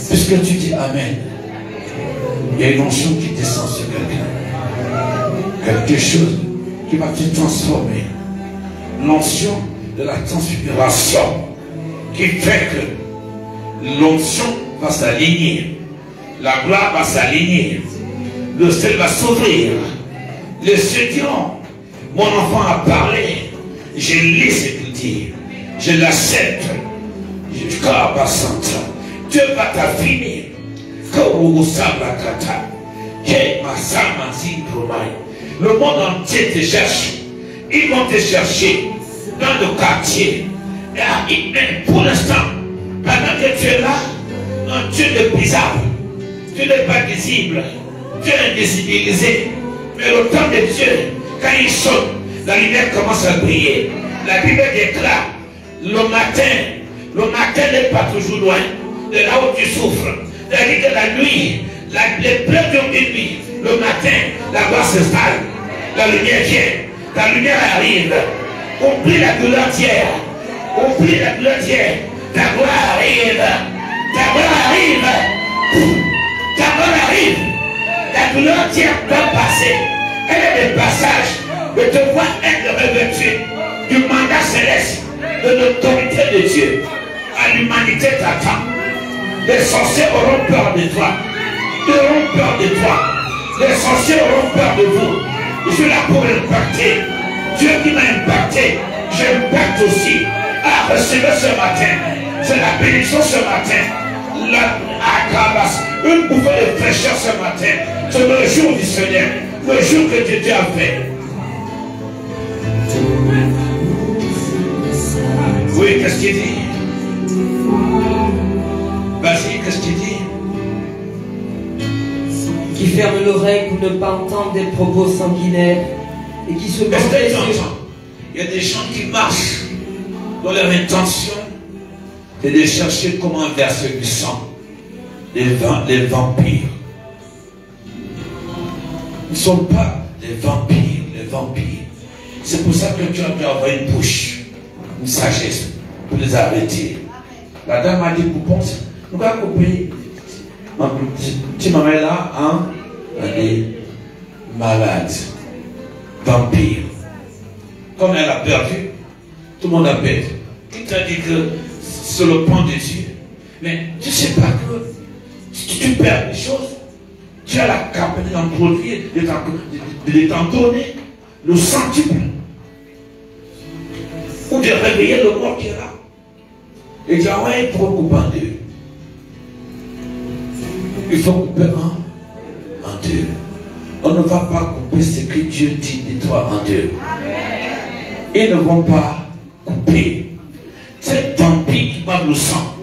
Puisque tu dis Amen, il y a une onction qui descend sur quelqu'un. Quelque chose qui va te transformer. L'onction de la transfiguration qui fait que l'onction va s'aligner. La gloire va s'aligner. Le ciel va s'ouvrir. Les cieux diront, mon enfant a parlé. Je lis ce qu'il dit. Je l'accepte. Dieu va t'affiner. Le monde entier te cherche. Ils vont te chercher dans le quartier. Et pour l'instant, pendant que tu es là, non, tu es bizarre. Tu n'es pas visible. Tu es invisibilisé. Mais le temps de Dieu, quand il sonne, la lumière commence à briller. La lumière déclare. Le matin n'est pas toujours loin de là où tu souffres. C'est-à-dire que la nuit, les pleurs de nuit, le matin, la gloire s'installe. La lumière vient. La lumière arrive. Oublie la douleur d'hier. Oublie la douleur d'hier. Ta gloire arrive. Ta gloire arrive. Ta gloire arrive. La douleur d'hier peut passer. Elle est le passage de te voir être revêtu du mandat céleste, de l'autorité de Dieu. À l'humanité t'attend. Les sorciers auront peur de toi. Ils auront peur de toi. Les sorciers auront peur de vous. Je suis là pour impacter. Dieu qui m'a impacté, j'impacte aussi. À recevoir ce matin. C'est la bénédiction ce matin. Une bouffée de fraîcheur ce matin. C'est le jour du Seigneur. Le jour que Dieu a fait. Oui, qu'est-ce qu'il dit? Vas-y, qu'est-ce qu'il dit? Qui ferme l'oreille pour ne pas entendre des propos sanguinaires et qui se Est-ce que tu entends? Il y a des gens qui marchent dans leur intention c'est de chercher comment verser du sang. Les vampires. Ils ne sont pas les vampires. C'est pour ça que tu as dû avoir une bouche, une sagesse pour les arrêter. La dame m'a dit, vous pensez, nous allons couper. Tu m'as mis là, hein? Elle est malade, vampire. Comme elle a perdu, tout le monde a perdu. Qui t'a dit que c'est le plan de Dieu? Mais tu ne sais pas que si tu perds les choses, tu as la capacité d'en produire, de t'en donner le centuple. Ou de réveiller le mort qui est là. Et tu as un pour couper en deux. Il faut couper en deux. On ne va pas couper ce que Dieu dit de toi en deux. Ils ne vont pas couper. C'est vampire qui boivent le sang.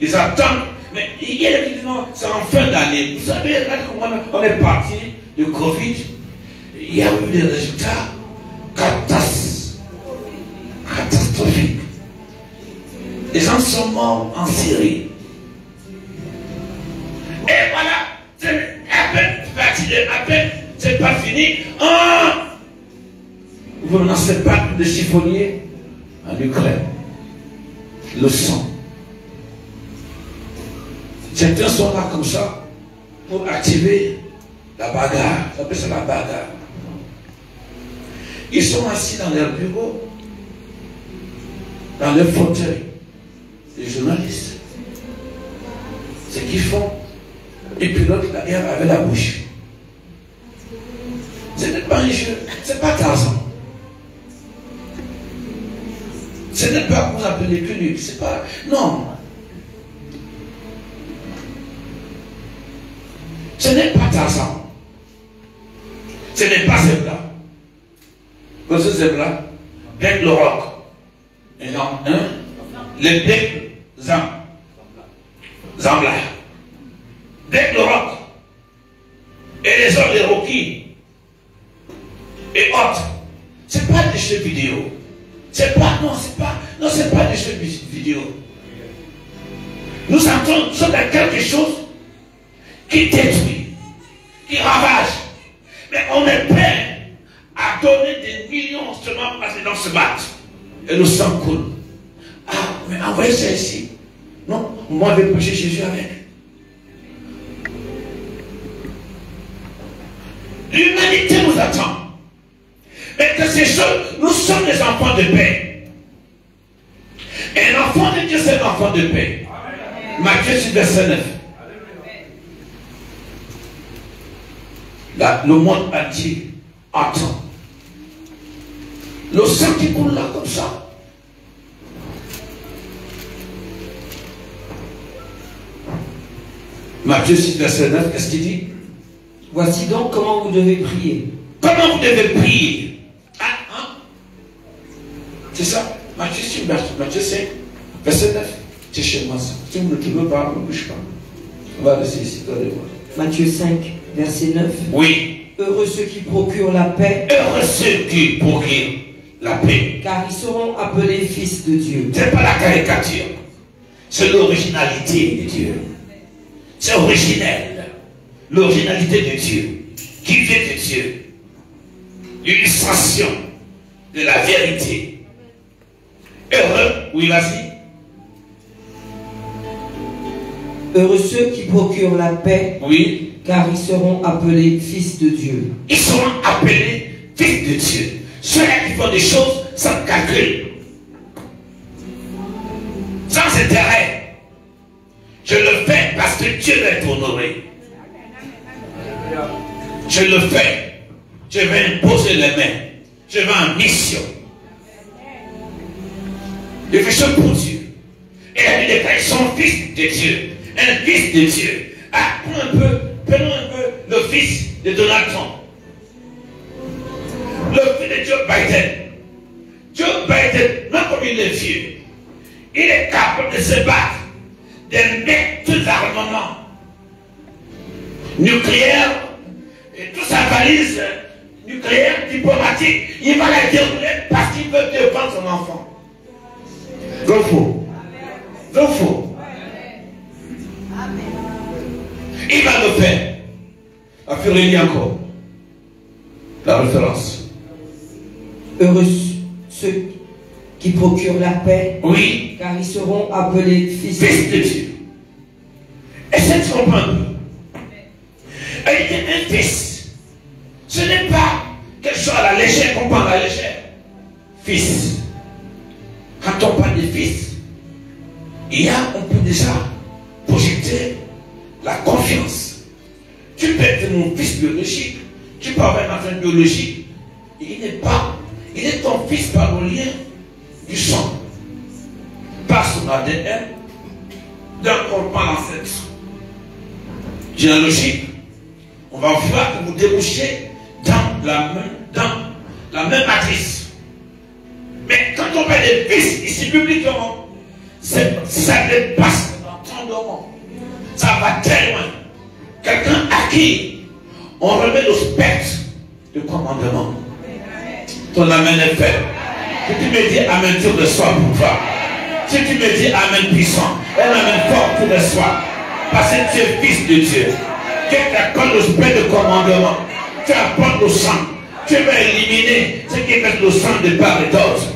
Ils attendent. Mais il y a des gens, c'est en fin d'année. Vous savez, là, on est parti du Covid. Il y a eu des résultats catastrophiques. Les gens sont morts en Syrie. Et voilà, à peine, c'est pas fini. Vous ne lancez pas de chiffonnier en Ukraine. Le sang. Certains sont là comme ça pour activer la bagarre. On appelle ça la bagarre. Ils sont assis dans leur bureau, dans leur fauteuil. Les journalistes. Ce qu'ils font, ils pilotent la guerre avec la bouche. Ce n'est pas un jeu, ce n'est pas Tarzan. Ce n'est pas qu'on appelle les Culucs, c'est pas. Non. Ce n'est pas Tarzan. Ce n'est pas Zebra. Parce que Zebra gagne le roc. Les becs Zambla, becs de roc, et les autres, les Rocky, et autres. C'est pas des jeux vidéo. C'est pas des jeux vidéo. Nous sommes dans quelque chose qui détruit, qui ravage. Mais on est prêt à donner des millions seulement parce que dans ce match. Et nous sommes cool. Ah, mais envoyez ça ici. Non, moi je vais prêcher Jésus avec. L'humanité nous attend. Mais que ces choses, nous sommes des enfants de paix. Et un enfant de Dieu, c'est un enfant de paix. Matthieu 6, verset 9. Là, le monde entier attend. Le sang qui coule là comme ça. Matthieu 6, verset 9, qu'est-ce qu'il dit? Voici donc comment vous devez prier. Comment vous devez prier? C'est ça. Matthieu 6, Matthieu 5, verset 9. C'est chez moi ça. Tu ne veux pas, ne bouge pas. On va laisser ici, toi de moi. Matthieu 5, verset 9. Oui. Heureux ceux qui procurent la paix. Heureux ceux qui procurent la paix. Car ils seront appelés fils de Dieu. Ce n'est pas la caricature. C'est l'originalité de Dieu. C'est originel. L'originalité de Dieu. Qui vient de Dieu. L'illustration de la vérité. Heureux, oui, vas-y. Heureux ceux qui procurent la paix. Oui. Car ils seront appelés fils de Dieu. Ils seront appelés fils de Dieu. Ceux-là qui font des choses sans calcul. Sans intérêt. Je le fais parce que Dieu va être honoré. Je le fais. Je vais imposer les mains. Je vais en mission. Je fais ça pour Dieu. Et la Bible déclare son fils de Dieu. Un fils de Dieu. Ah, prenons un peu le fils de Donald Trump. Le fils de Joe Biden. Joe Biden, même comme il est vieux, il est capable de se battre, de mettre tous les armements nucléaires et toute sa valise nucléaire diplomatique. Il va la dérouler parce qu'il veut défendre son enfant. Donc faux. Donc faux. Il va le faire. A Furélie encore. La référence. Heureux ceux qui procurent la paix. Oui. Car ils seront appelés fils de Dieu. Essaye de comprendre. Un fils, ce n'est pas quelque chose à la légère qu'on parle à la légère. Fils. Quand on parle de fils, on peut déjà projeter la confiance. Tu peux être mon fils biologique, tu peux avoir un enfant biologique. Il est ton fils par le lien du sang, par son ADN, d'un corps ancêtre. Généalogique. On va voir que vous débouchez dans la même matrice. Mais quand on parle de fils, ici publiquement, ça dépasse l'entendement. Ça va très loin. Quelqu'un à qui on remet le spectre du commandement. Ton amen est fait. Si tu me dis amen, tu reçois pour toi. Si tu me dis amen puissant, un amen fort, tu reçois. Parce que tu es fils de Dieu. Quelqu'un accorde le spectre de commandement. Tu apportes le sang. Tu vas éliminer ce qui met le sang de part et d'autre.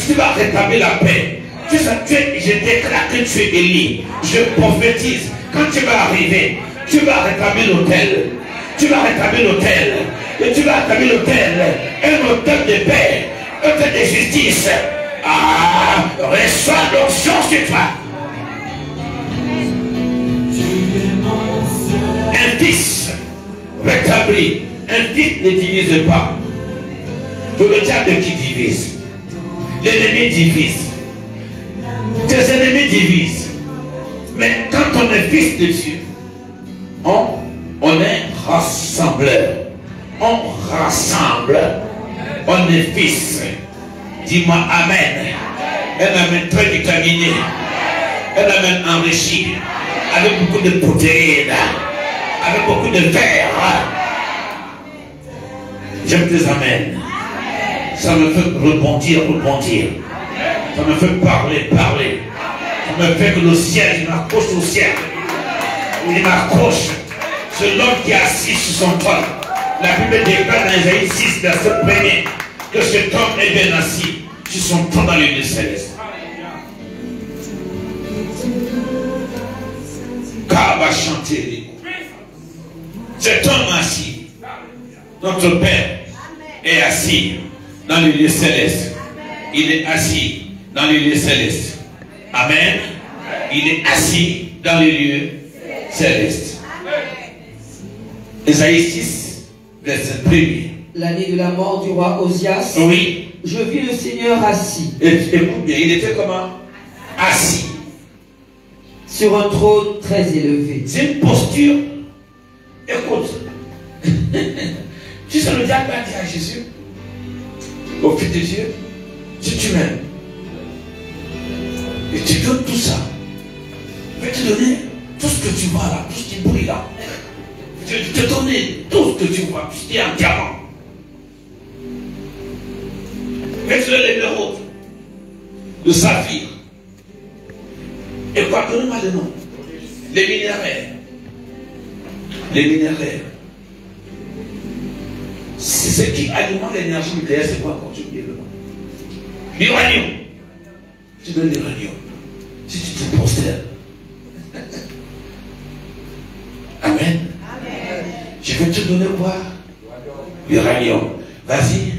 Tu vas rétablir la paix. Je déclare que tu es élu. Je prophétise. Quand tu vas arriver, tu vas rétablir l'autel. Tu vas rétablir l'autel. Et tu vas rétablir l'autel. Un autel de paix. Un autel de justice. Ah, reçois l'onction sur toi. Un fils rétabli. Un fils ne divise pas. Le diable qui divise. L'ennemi divise. Tes ennemis divisent. Mais quand on est fils de Dieu, on est rassembleur. On rassemble. On est fils. Dis-moi amen. Un amen très déterminé. Un amen enrichi. Avec beaucoup de protéines. Avec beaucoup de fer. J'aime tes amens. Ça me fait rebondir. Ça me fait parler. Ça me fait que le ciel, il m'accroche au ciel. Il m'accroche. C'est l'homme qui est assis sur son trône. La Bible déclare dans Isaïe 6, verset 1er, que cet homme est bien assis sur son trône dans les lieux célestes. Car va chanter. Cet homme assis, notre Père, est assis dans les lieux célestes. Il est assis dans les lieux célestes. Amen. Il est assis dans les lieux célestes. Isaïe 6, verset 1er. L'année de la mort du roi Osias. Oui. Je vis le Seigneur assis. Écoute bien, il était comment? Assis. Sur un trône très élevé. C'est une posture. Écoute. Tu sais, le diable a dit à Jésus, au Fils de Dieu, si tu m'aimes, et tu donnes tout ça, je vais te donner tout ce que tu vois là, tout ce qui brille là. Je vais te donner tout ce que tu vois, tout ce qui est en diamant. Je vais te donner l'émeraude, le saphir. Et quoi, donne-moi le nom. Les minéraux. Les minéraux. C'est ce qui alimente l'énergie nucléaire, c'est quoi quand tu dis le nom? L'uranium. Tu donnes l'uranium. Si tu te prosternes. Amen. Je vais te donner quoi? L'uranium. Vas-y.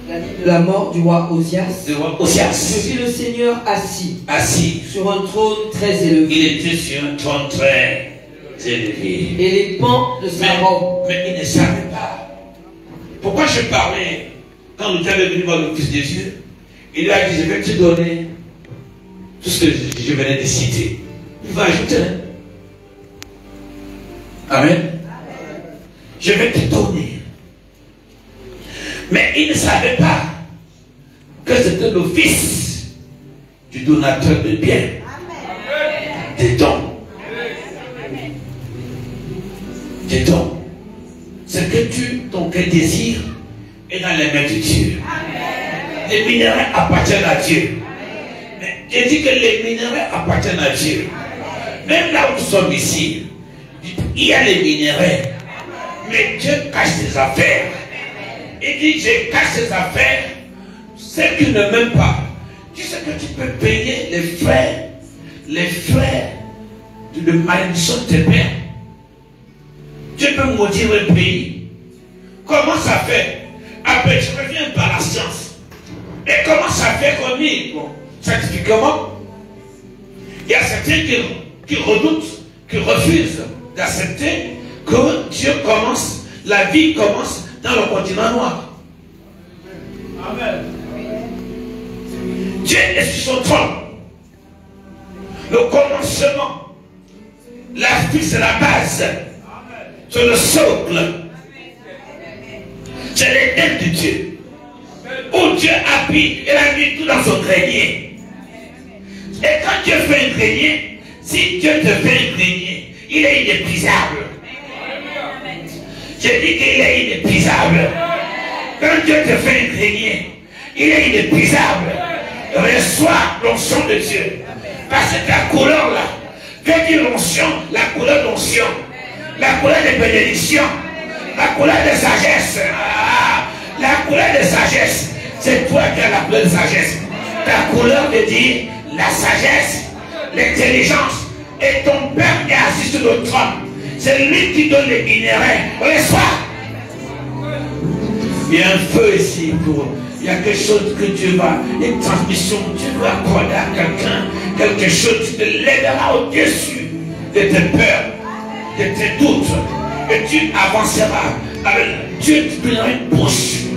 L'année de la mort du roi Osias. Le roi Osias. Je vis le Seigneur assis. Assis. Sur un trône très élevé. Il était sur un trône très élevé. Et les pans de sa robe. Mais il ne savait pas. Pourquoi je parlais quand le diable est venu voir le Fils de Dieu? Il lui a dit, je vais te donner tout ce que je venais de citer. Il va ajouter. Amen. Je vais te donner. Mais il ne savait pas que c'était le fils du donateur de biens, des dons. Des dons. Ce que ton cœur désire est dans les mains de Dieu. Les minéraux appartiennent à Dieu. Mais j'ai dit que les minéraux appartiennent à Dieu. Même là où nous sommes ici, il y a les minéraux. Mais Dieu cache ses affaires. Il dit, je cache ses affaires. Ceux qui ne m'aiment pas. Tu sais que tu peux payer les frais de malédiction de tes pères. Dieu peut maudire un pays. Comment ça fait? Après, je reviens par la science. Et comment ça fait comme il? Bon, scientifiquement, il y a certains qui redoutent, qui refusent d'accepter que Dieu commence, la vie commence dans le continent noir. Amen. Dieu est sur son trône. Le commencement, la vie, c'est la base. C'est le socle. C'est l'éternel de Dieu. Où Dieu habite, il a mis tout dans son grenier. Et quand Dieu fait un grenier, si Dieu te fait un grenier, il est inépuisable. Je dis qu'il est inépuisable. Quand Dieu te fait un grenier, il est inépuisable. Reçois l'onction de Dieu. Parce que ta couleur là, que dit l'onction, la couleur d'onction, la couleur de bénédiction, la couleur de sagesse. La couleur de sagesse, c'est toi qui as la couleur de sagesse. Ta couleur veut dire la sagesse, l'intelligence. Et ton Père qui est assis sur le trône, c'est lui qui donne les minéraux. Reçois. Il y a un feu ici pour. Il y a quelque chose que Dieu va, une transmission, Dieu va accorder à quelqu'un, quelque chose qui te l'aidera au-dessus de tes peurs, de tes doutes. Et tu avanceras. Avec Dieu te donnera une bouche.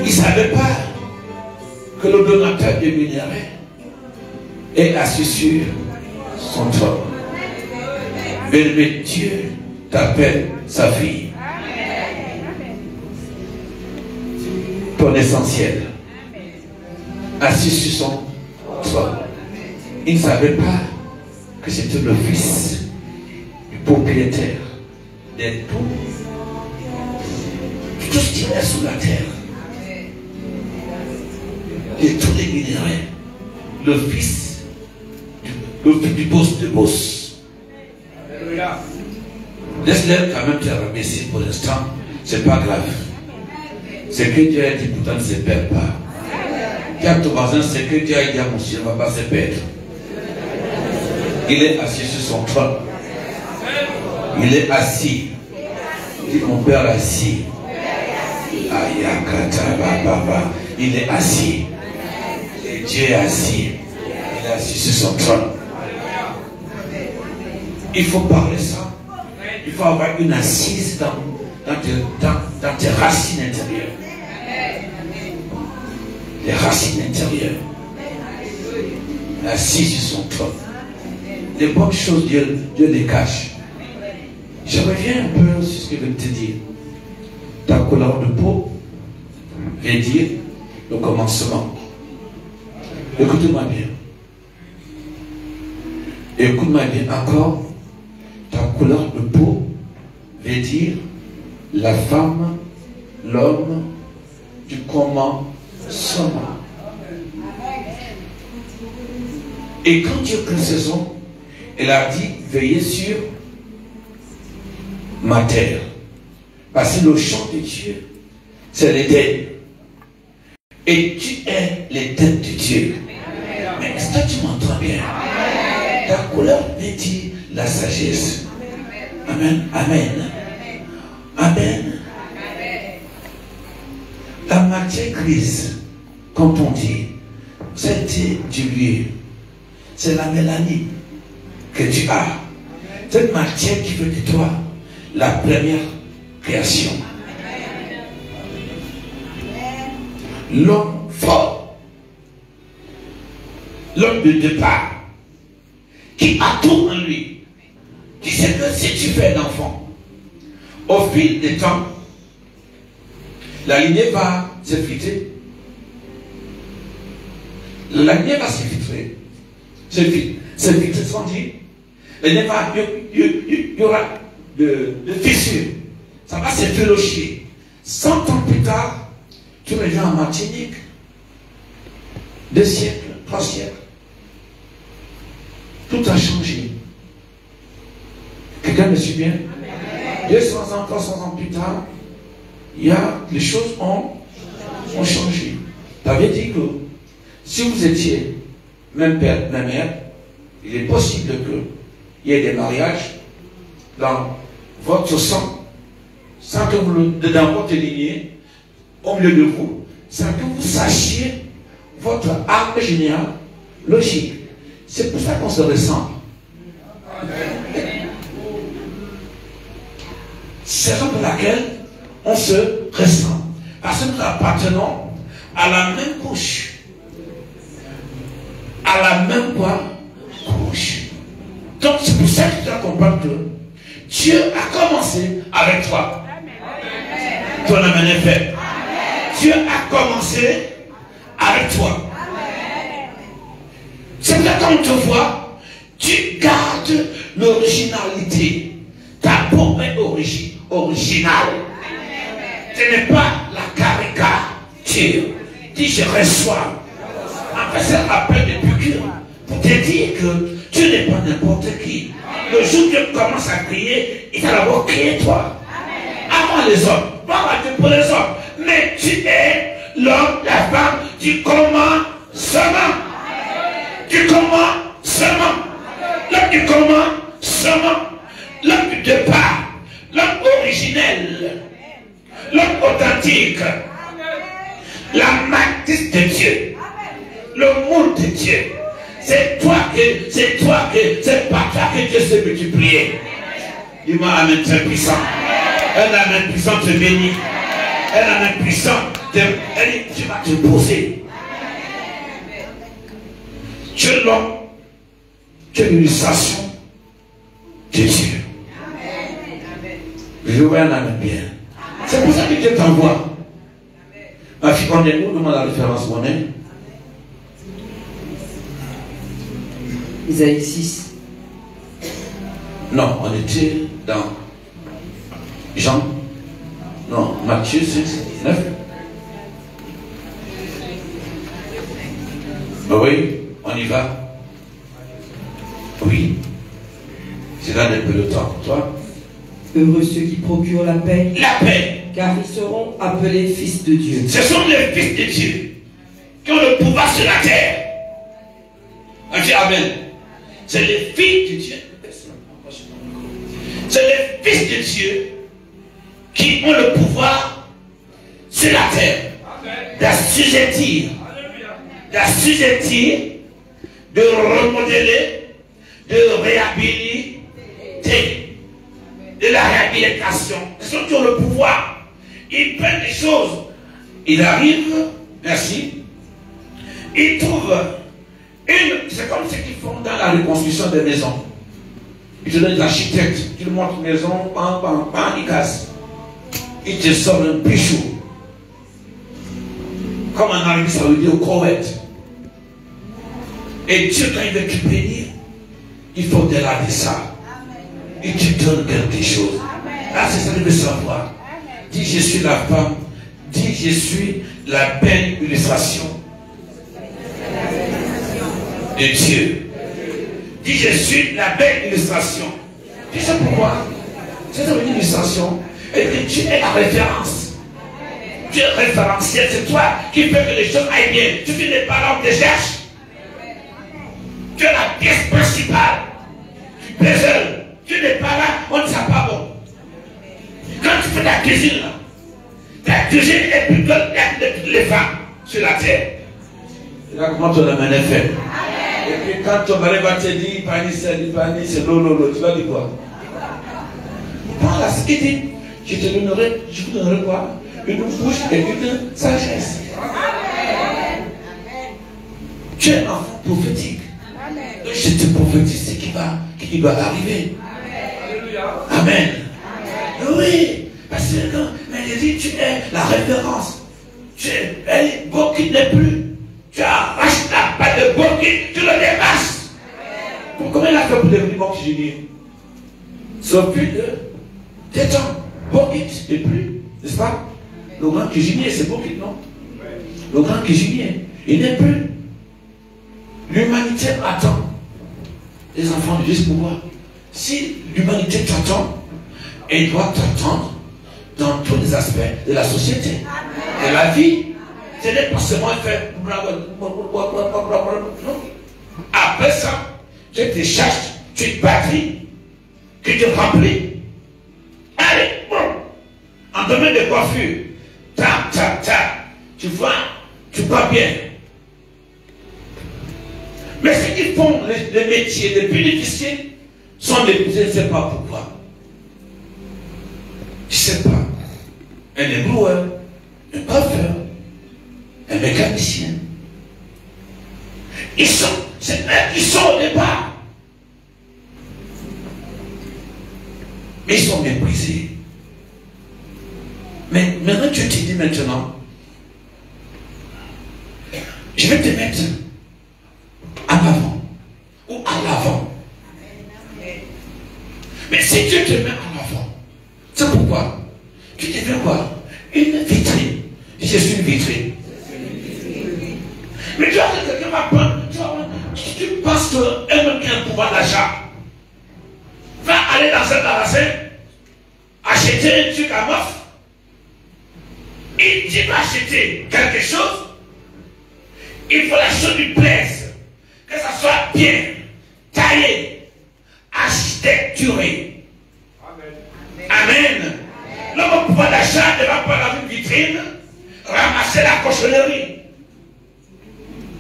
Il ne savait pas que le donateur des minéraux est assis sur son trône. Mais Dieu t'appelle sa fille. Ton essentiel. Assis sur son trône. Il ne savait pas que c'était le fils du propriétaire de tout ce qui est sous la terre. Et tous les minéraux. Le fils du boss de boss. Laisse-les quand même te rabaisser pour l'instant. C'est pas grave. Ce que Dieu a dit pourtant ne se perd pas. Dis à ton voisin, ce que Dieu a dit à mon Dieu ne va pas se perdre. Il est assis sur son trône. Il est assis. Dis mon père assis. Il est assis. Et Dieu est assis. Il est assis sur son trône. Il faut parler ça. Il faut avoir une assise dans tes racines intérieures. Les racines intérieures. Assis sur son trône. Les bonnes choses, Dieu les cache. Je reviens un peu sur ce que je viens de te dire. Ta couleur de peau veut dire le commencement. Écoute-moi bien. Écoute-moi bien encore. Ta couleur de peau veut dire la femme, l'homme du commencement. Et quand Dieu crée ces hommes, il a dit veillez sur ma terre. Parce que le champ de Dieu, c'est l'Éden. Et tu es l'Éden de Dieu. Mais est-ce que tu m'entends bien? Ta couleur veut dire la sagesse. Amen. Amen. Amen. La matière grise, quand on dit, c'est du lieu. C'est la mélanine que tu as. Cette matière qui fait de toi la première création. L'homme fort. L'homme de départ. Qui a tout en lui. Qui sait que si tu fais un enfant, au fil des temps, la lignée va s'effriter. La lignée va s'effriter. S'effriter, sans dire. Il y aura de fissures. Ça va s'effilocher. 100 ans plus tard, tu reviens en Martinique. 2 siècles, 3 siècles. Tout a changé. Quelqu'un me suit bien? 200 ans, 300 ans plus tard, les choses ont changé. Tu avais dit que si vous étiez même père, même mère, il est possible qu'il y ait des mariages dans votre sang, sans que vous, dans votre lignée, au milieu de vous, sans que vous sachiez votre arbre généalogique. C'est pour ça qu'on se ressemble. C'est la raison pour laquelle on se ressemble. Parce que nous appartenons à la même couche. À la même couche. Donc c'est pour ça que tu dois comprendre que Dieu a commencé avec toi. Ton amen est fait. Dieu a commencé avec toi. C'est que quand on te voit, tu gardes l'originalité. Ta peau est originale. Ce n'est pas la caricature. Dis je reçois. En fait, c'est un rappel de piqûre pour te dire que tu n'es pas n'importe qui. Le jour où tu commences à crier, il t'a d'abord créé toi. Avant les hommes, pas pour les hommes, mais tu es l'homme, la femme du commencement. Du commencement. L'homme du commencement. L'homme du départ. L'homme originel. L'homme authentique. La matrice de Dieu. Le monde de Dieu. C'est par toi que Dieu s'est multiplié. Dis-moi amen très puissant. Un amen puissant te bénit. Un amen puissant tu vas te poser. Tu es l'homme. Tu es l'illustration de Dieu. Je vois un âme bien. C'est pour ça que Dieu t'envoie. Ma fille, on est où? Demande la référence monnaie. Isaïe 6. Non, on était dans Jean. Non, Matthieu 6, 9. Oui, on y va. Oui. C'est là un peu de temps pour toi. Heureux ceux qui procurent la paix. La paix. Car ils seront appelés fils de Dieu. Ce sont les fils de Dieu qui ont le pouvoir sur la terre. On dit Amen. C'est les fils de Dieu. C'est les fils de Dieu qui ont le pouvoir sur la terre d'assujettir, de remodeler, de réhabiliter, de la réhabilitation. Ce sont qui ont le pouvoir. Ils prennent des choses. Ils arrivent, merci, ils trouvent c'est comme ce qu'ils font dans la reconstruction des maisons. Ils te donnent l'architecte, tu lui montres une maison, il casse. Il te sort un bichou. Comme en Arabie Saoudite, au Koweït. Et Dieu, quand il veut te bénir, il faut au-delà de ça. Il te donne quelque chose. Ah, c'est ça que je veux savoir. Dis, je suis la femme. Dis, je suis la belle illustration de Dieu. Dis, je suis la belle illustration. Tu sais pourquoi? C'est une illustration. Et que tu es la référence. Tu es référentiel. C'est toi qui fais que les choses aillent bien. Tu fais des parents qui te cherchent. Tu es la pièce principale. Tu puzzles. Tu n'es pas là, on ne sait pas bon. Quand tu fais ta cuisine, là, ta cuisine est plus belle que toutes les femmes sur la terre. Et là, comment ton amène est fait? Et puis quand ton mari va te dire, Pani, c'est lolo, tu vas dire quoi? Voilà ce qu'il dit. Je vous donnerai quoi? Une bouche et une sagesse. Tu es un enfant prophétique. Je te prophétise ce qui va arriver. Amen. Oui, parce que elle dit, tu es la référence. Bokit n'est plus. Tu arraches la patte de Bokit, tu le dépasses. Comment il a fait pour devenir bon cuisinier? Sauf plus de temps. Bokit n'est plus, n'est-ce pas? Le grand cuisinier, c'est Bokit, non? Le grand cuisinier, il n'est plus. L'humanité attend les enfants de Dieu. Pourquoi? Si l'humanité t'attend, elle doit t'attendre dans tous les aspects de la société, de la vie. Ce n'est pas seulement faire. Après ça, tu te cherches, tu te batteries, que tu remplis. Allez, bon. En domaine de coiffure, tu vois, tu vas bien. Mais ceux qui font les métiers les plus difficiles sont les plus, je ne sais pas pourquoi. Je ne sais pas. Un éboueur, un coiffeur, un mécanicien. C'est eux qui sont au départ. Mais ils sont méprisés. Mais maintenant tu te dis maintenant, je vais te mettre en avant ou à l'avant. Mais si tu te mets en avant, c'est pourquoi tu deviens quoi? Une vitrine. Je suis une vitrine. Mais tu vois que quelqu'un va prendre, tu penses qu'elle qui a un pouvoir d'achat va aller dans un magasin, acheter un truc à meuf. Il dit va acheter quelque chose, il faut la chose lui plaise, que ça soit bien, taillé, architecturé. Amen. L'homme au pouvoir d'achat ne va pas dans une vitrine ramasser la cochonnerie.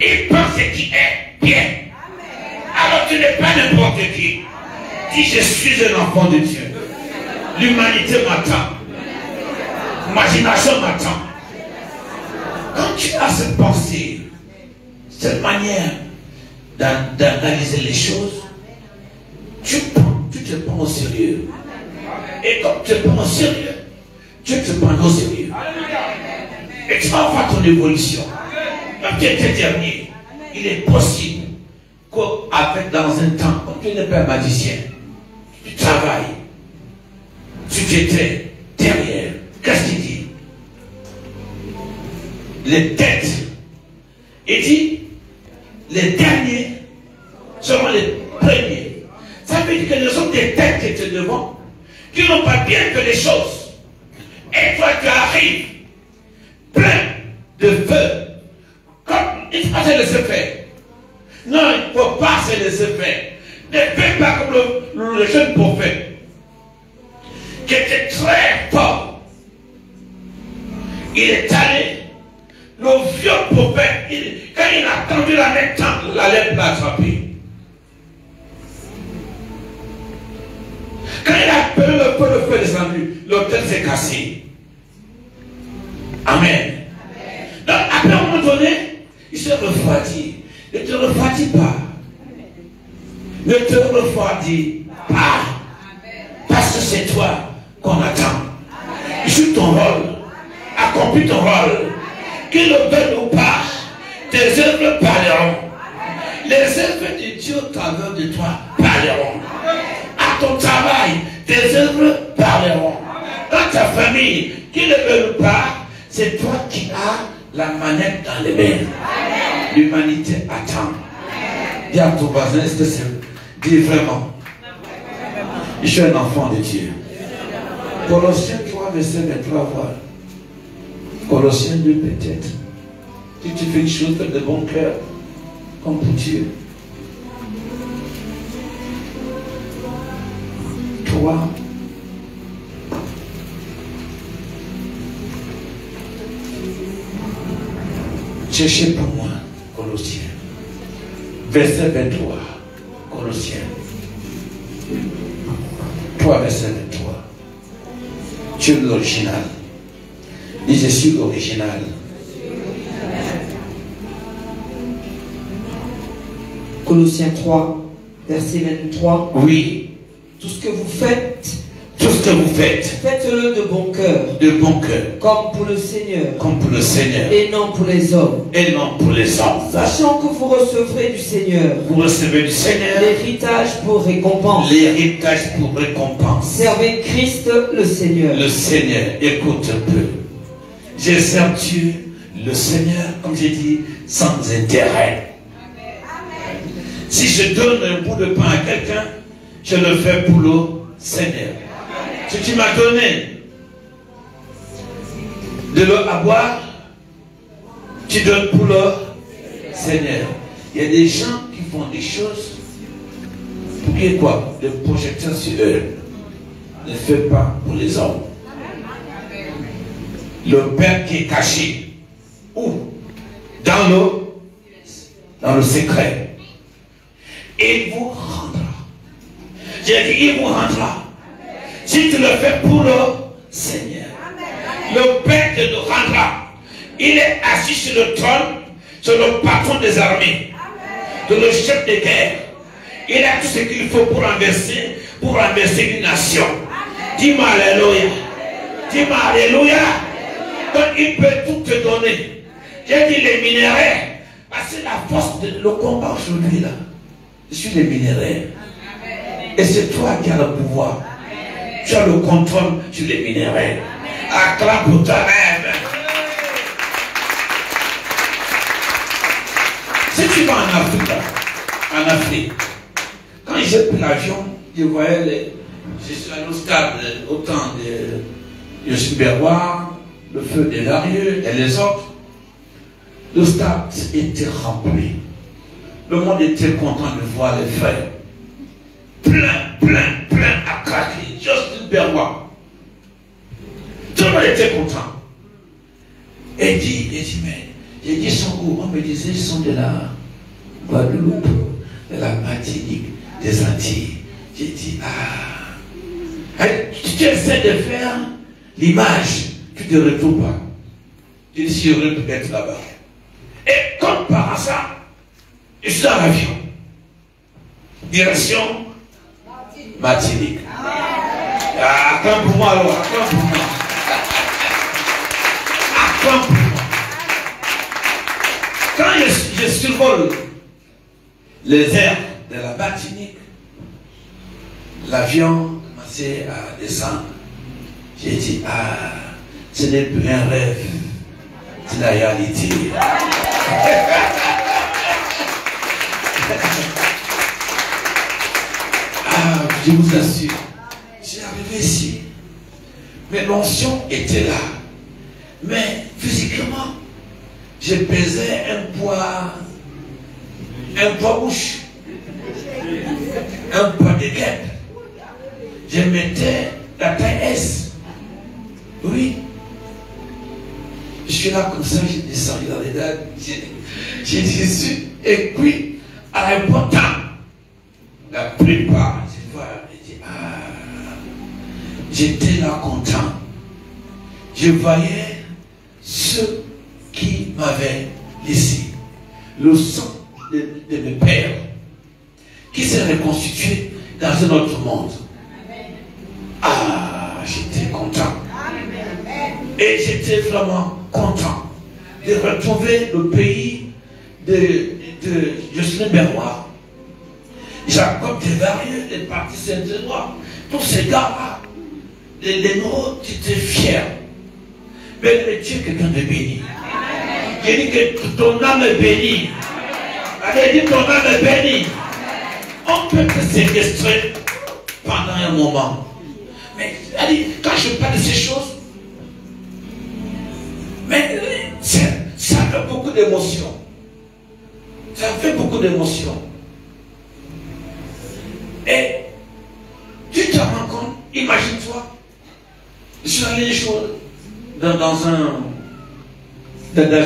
Il pense qu'il est bien. Alors tu n'es pas n'importe qui. Dis je suis un enfant de Dieu. L'humanité m'attend. L'imagination m'attend. Quand tu as cette pensée, cette manière d'analyser les choses, tu te prends au sérieux. Et comme tu te prends au sérieux, Dieu te prend au sérieux. Et tu vas voir ton évolution. Même tu étais dernier, il est possible qu'avec dans un temps, comme tu n'es pas un magicien, tu travailles, tu étais derrière. Qu'est-ce qu'il dit? Les têtes. Il dit, les derniers seront les premiers. Ça veut dire que nous sommes des têtes qui étaient devant, qui n'ont pas bien que les choses. Et toi, tu arrives plein de feu. Comme il faut pas se laisser faire. Non, il ne faut pas se laisser faire. Ne fais pas comme le jeune prophète, qui était très fort. Il est allé, le vieux prophète, quand il a tendu la main tendre, la lèvre l'a attrapé. Quand il a appelé le feu descendu, l'autel s'est cassé. Amen. Donc, après un moment donné, il se refroidit. Ne te refroidis pas. Ne te refroidis pas. Parce que c'est toi qu'on attend. Joue ton rôle. Accomplis ton rôle. Qu'il le donne ou pas, tes œuvres parleront. Les œuvres de Dieu au travers de toi parleront. À ton travail, tes œuvres parleront. Dans ta famille, qu'il ne veut pas, c'est toi qui as la manette dans les mains. L'humanité attend. Dis à ton voisin, est-ce que c'est... Dis vraiment. Je suis un enfant de Dieu. Colossiens 3, verset 23, voilà. Colossiens 2, peut-être. Si tu fais une chose, fais de bon cœur, comme pour Dieu. 3. Cherchez pour moi, Colossiens. Verset 23. Colossiens. 3, verset 23. Tu es l'original. Dis, je suis l'original. Colossiens 3, verset 23. Oui. Tout ce que vous faites, faites-le de bon cœur. De bon cœur. Comme pour le Seigneur. Comme pour le Seigneur. Et non pour les hommes. Et non pour les hommes. Sachant que vous recevrez du Seigneur. Vous recevez du Seigneur. L'héritage pour récompense. L'héritage pour récompense. Servez Christ le Seigneur. Le Seigneur, écoute un peu. Je sers Dieu, le Seigneur, comme j'ai dit, sans intérêt. Si je donne un bout de pain à quelqu'un, je le fais pour le Seigneur. Si tu m'as donné de l'eau à boire, tu donnes pour le Seigneur. Il y a des gens qui font des choses pour qu'il y ait quoi? Des projecteurs sur eux. Ne fais pas pour les hommes. Le Père qui est caché. Où? Dans le secret. Et il vous rendra. J'ai dit, il vous rendra. Si tu le fais pour le Seigneur. Le Père te le rendra. Il est assis sur le trône, sur le patron des armées, de le chef de guerre. Il a tout ce qu'il faut pour renverser une nation. Dis-moi alléluia. Dis-moi alléluia. Donc il peut tout te donner. J'ai dit les minéraux. Parce que la force de le combat aujourd'hui là. Je suis les minéraux. Et c'est toi qui as le pouvoir. Tu as le contrôle sur les minéraux. Acclame pour toi-même. Si tu vas en Afrique, quand j'ai pris l'avion, je voyais je suis allé au stade au temps de Berroir, le feu des Larieux et les autres. Le stade était rempli. Le monde était content de voir les frères. Plein à craquer. Juste Berroir. Tout le monde était content. Et dit, mais, j'ai dit, ils sont où? On me disait, ils sont de la Guadeloupe, de la Martinique, des Antilles. J'ai dit, tu essaies de faire l'image, tu ne te retrouves pas. Tu dis, si j'aurais pu être là-bas. Et comme par hasard, je suis dans l'avion. Direction Martinique. Acclame pour moi alors, acclame pour moi. Acclame pour moi. Quand je survole les airs de la Martinique, l'avion commençait à descendre. J'ai dit, ah, ce n'est plus un rêve, c'est la réalité. Ah, je vous assure, j'ai arrivé ici, mais l'onction était là. Mais physiquement, je pesais un poids mouche, un poids de guêpe. Je mettais la taille S. Oui. Je suis là comme ça, j'ai descendu dans les dalles. J'ai dit, et puis, à l'important, la plupart, je vois, je dis, ah, j'étais là content. Je voyais ceux qui m'avaient laissé le sang de mes pères, qui s'est reconstitué dans un autre monde. Ah, j'étais content. Et j'étais vraiment content de retrouver le pays de Jocelyn Berrois, Jacob Desvarieux, les partis Saint-Éloi, tous ces gars-là, les nôtres, j'étais fier. Mais Dieu est quelqu'un de béni. J'ai dit que ton âme est bénie. Allez, dis ton âme est bénie. On peut te séquestrer pendant un moment. Mais allez, quand je parle de ces choses, mais ça fait beaucoup d'émotions. Ça fait beaucoup d'émotions. Et tu te rends compte, imagine-toi, je suis allé dans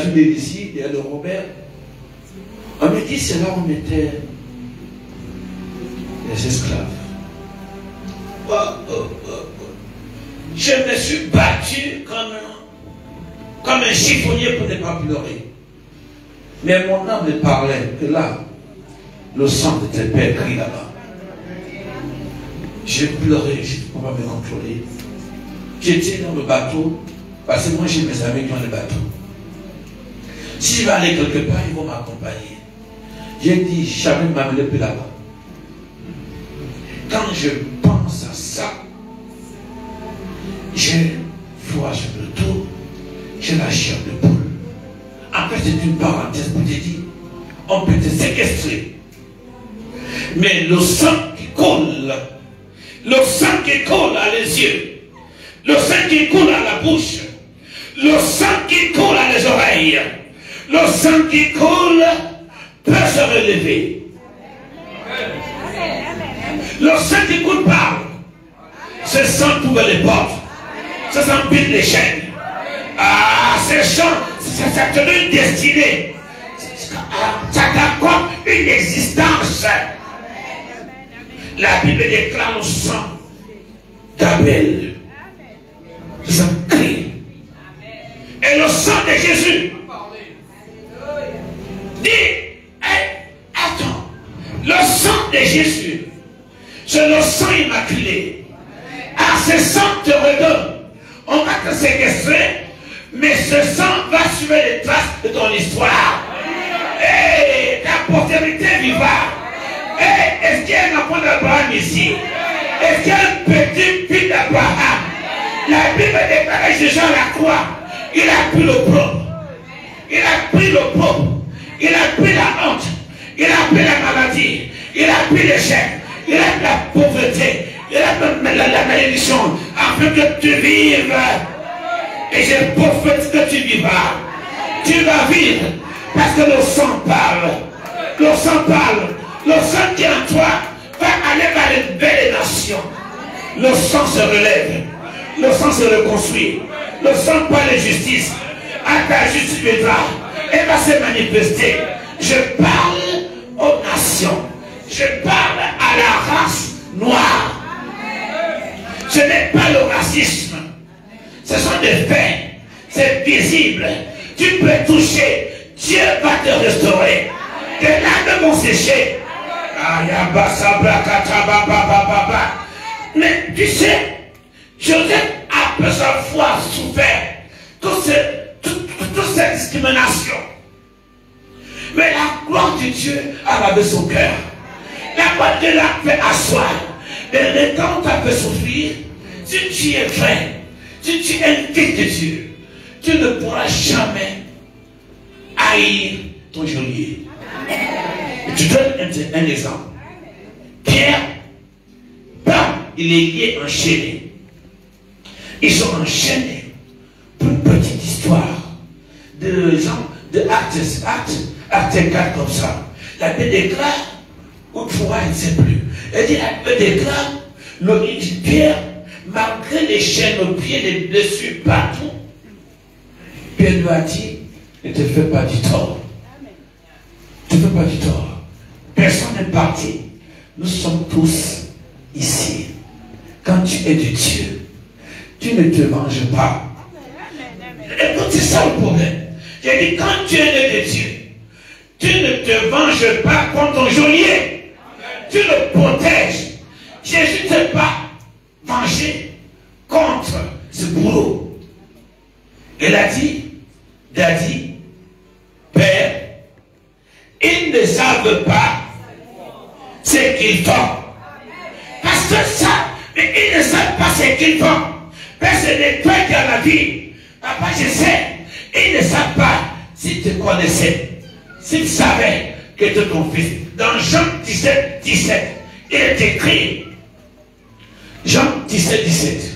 une ville ici, il y a le Robert. On me dit, c'est là où on mettait les esclaves. Je me suis battu comme un chiffonnier pour ne pas pleurer. Mais mon âme me parlait que là, le sang de tes pères crie là-bas. J'ai pleuré, je ne peux pas me contrôler. J'étais dans le bateau, parce que moi j'ai mes amis qui ont le bateau. Si je vais aller quelque part, ils vont m'accompagner. J'ai dit, jamais ne m'amener plus là-bas. Quand je pense à ça, j'ai foi sur le dos, j'ai la chair de poule. En fait, c'est une parenthèse pour te dire, on peut te séquestrer. Mais le sang qui coule, à les yeux, le sang qui coule à la bouche, le sang qui coule à les oreilles, le sang qui coule peut se relever. Le sang qui coule parle. Ce sang ouvre les portes. Ce sang pile les chaînes. Ah, ce sang, ça te donne une destinée. Ça t'accorde une existence. La Bible déclare le sang d'Abel. Le sang crie. Et le sang de Jésus dit, hey, attends, le sang de Jésus, c'est le sang immaculé. Ah, ce sang te redonne. On va te séquestrer, mais ce sang va suivre les traces de ton histoire. Et ta postérité vivra. Et est-ce qu'il y a un enfant d'Abraham ici? Est-ce qu'il y a un petit fils d'Abraham? La Bible déclare Jésus à la croix. Il a pris le propre. Il a pris le propre. Il a pris la honte. Il a pris la maladie. Il a pris l'échec. Il a pris la pauvreté. Il a pris la malédiction. Afin que tu vives. Et je prophétise que tu vivras. Tu vas vivre. Parce que le sang parle. Le sang parle. Le sang qui est en toi va aller vers les belles nations. Le sang se relève. Le sang se reconstruit. Le sang parle de justice. À ta justice viendra. Et va se manifester. Je parle aux nations. Je parle à la race noire. Ce n'est pas le racisme. Ce sont des faits. C'est visible. Tu peux toucher. Dieu va te restaurer. Tes larmes vont sécher. Mais tu sais, Joseph a plusieurs fois souffert toute cette discrimination. Mais la gloire de Dieu a lavé son cœur. La gloire de Dieu l'a fait asseoir. Mais quand tu as fait souffrir, si tu es vrai, si tu es un fils de Dieu, tu ne pourras jamais haïr ton geôlier. Et tu donnes un exemple. Pierre, il est lié, enchaîné. Ils sont enchaînés pour une petite histoire de gens, de acte 4 comme ça. La Bible déclare, ou 3, je ne sais plus. Elle dit, la Bible déclare, Pierre, malgré les chaînes aux pieds, les blessures partout, Pierre lui a dit, ne te fais pas du tort. Ne te fais pas du tort. Personne n'est parti. Nous sommes tous ici. Quand tu es de Dieu, tu ne te venges pas. Écoute, c'est ça le problème. J'ai dit, quand tu es de Dieu, tu ne te venges pas contre ton geôlier. Tu le protèges. Jésus ne s'est pas vengé contre ce bourreau. Il a dit, Père, ils ne savent pas ce qu'ils font. Parce que ça, mais ils ne savent pas ce qu'ils font. Père, ce n'est toi qui as la vie. Papa, je sais. Ils ne savent pas s'ils te connaissaient. S'ils savaient que tu es ton fils. Dans Jean 17, 17, il est écrit. Jean 17, 17.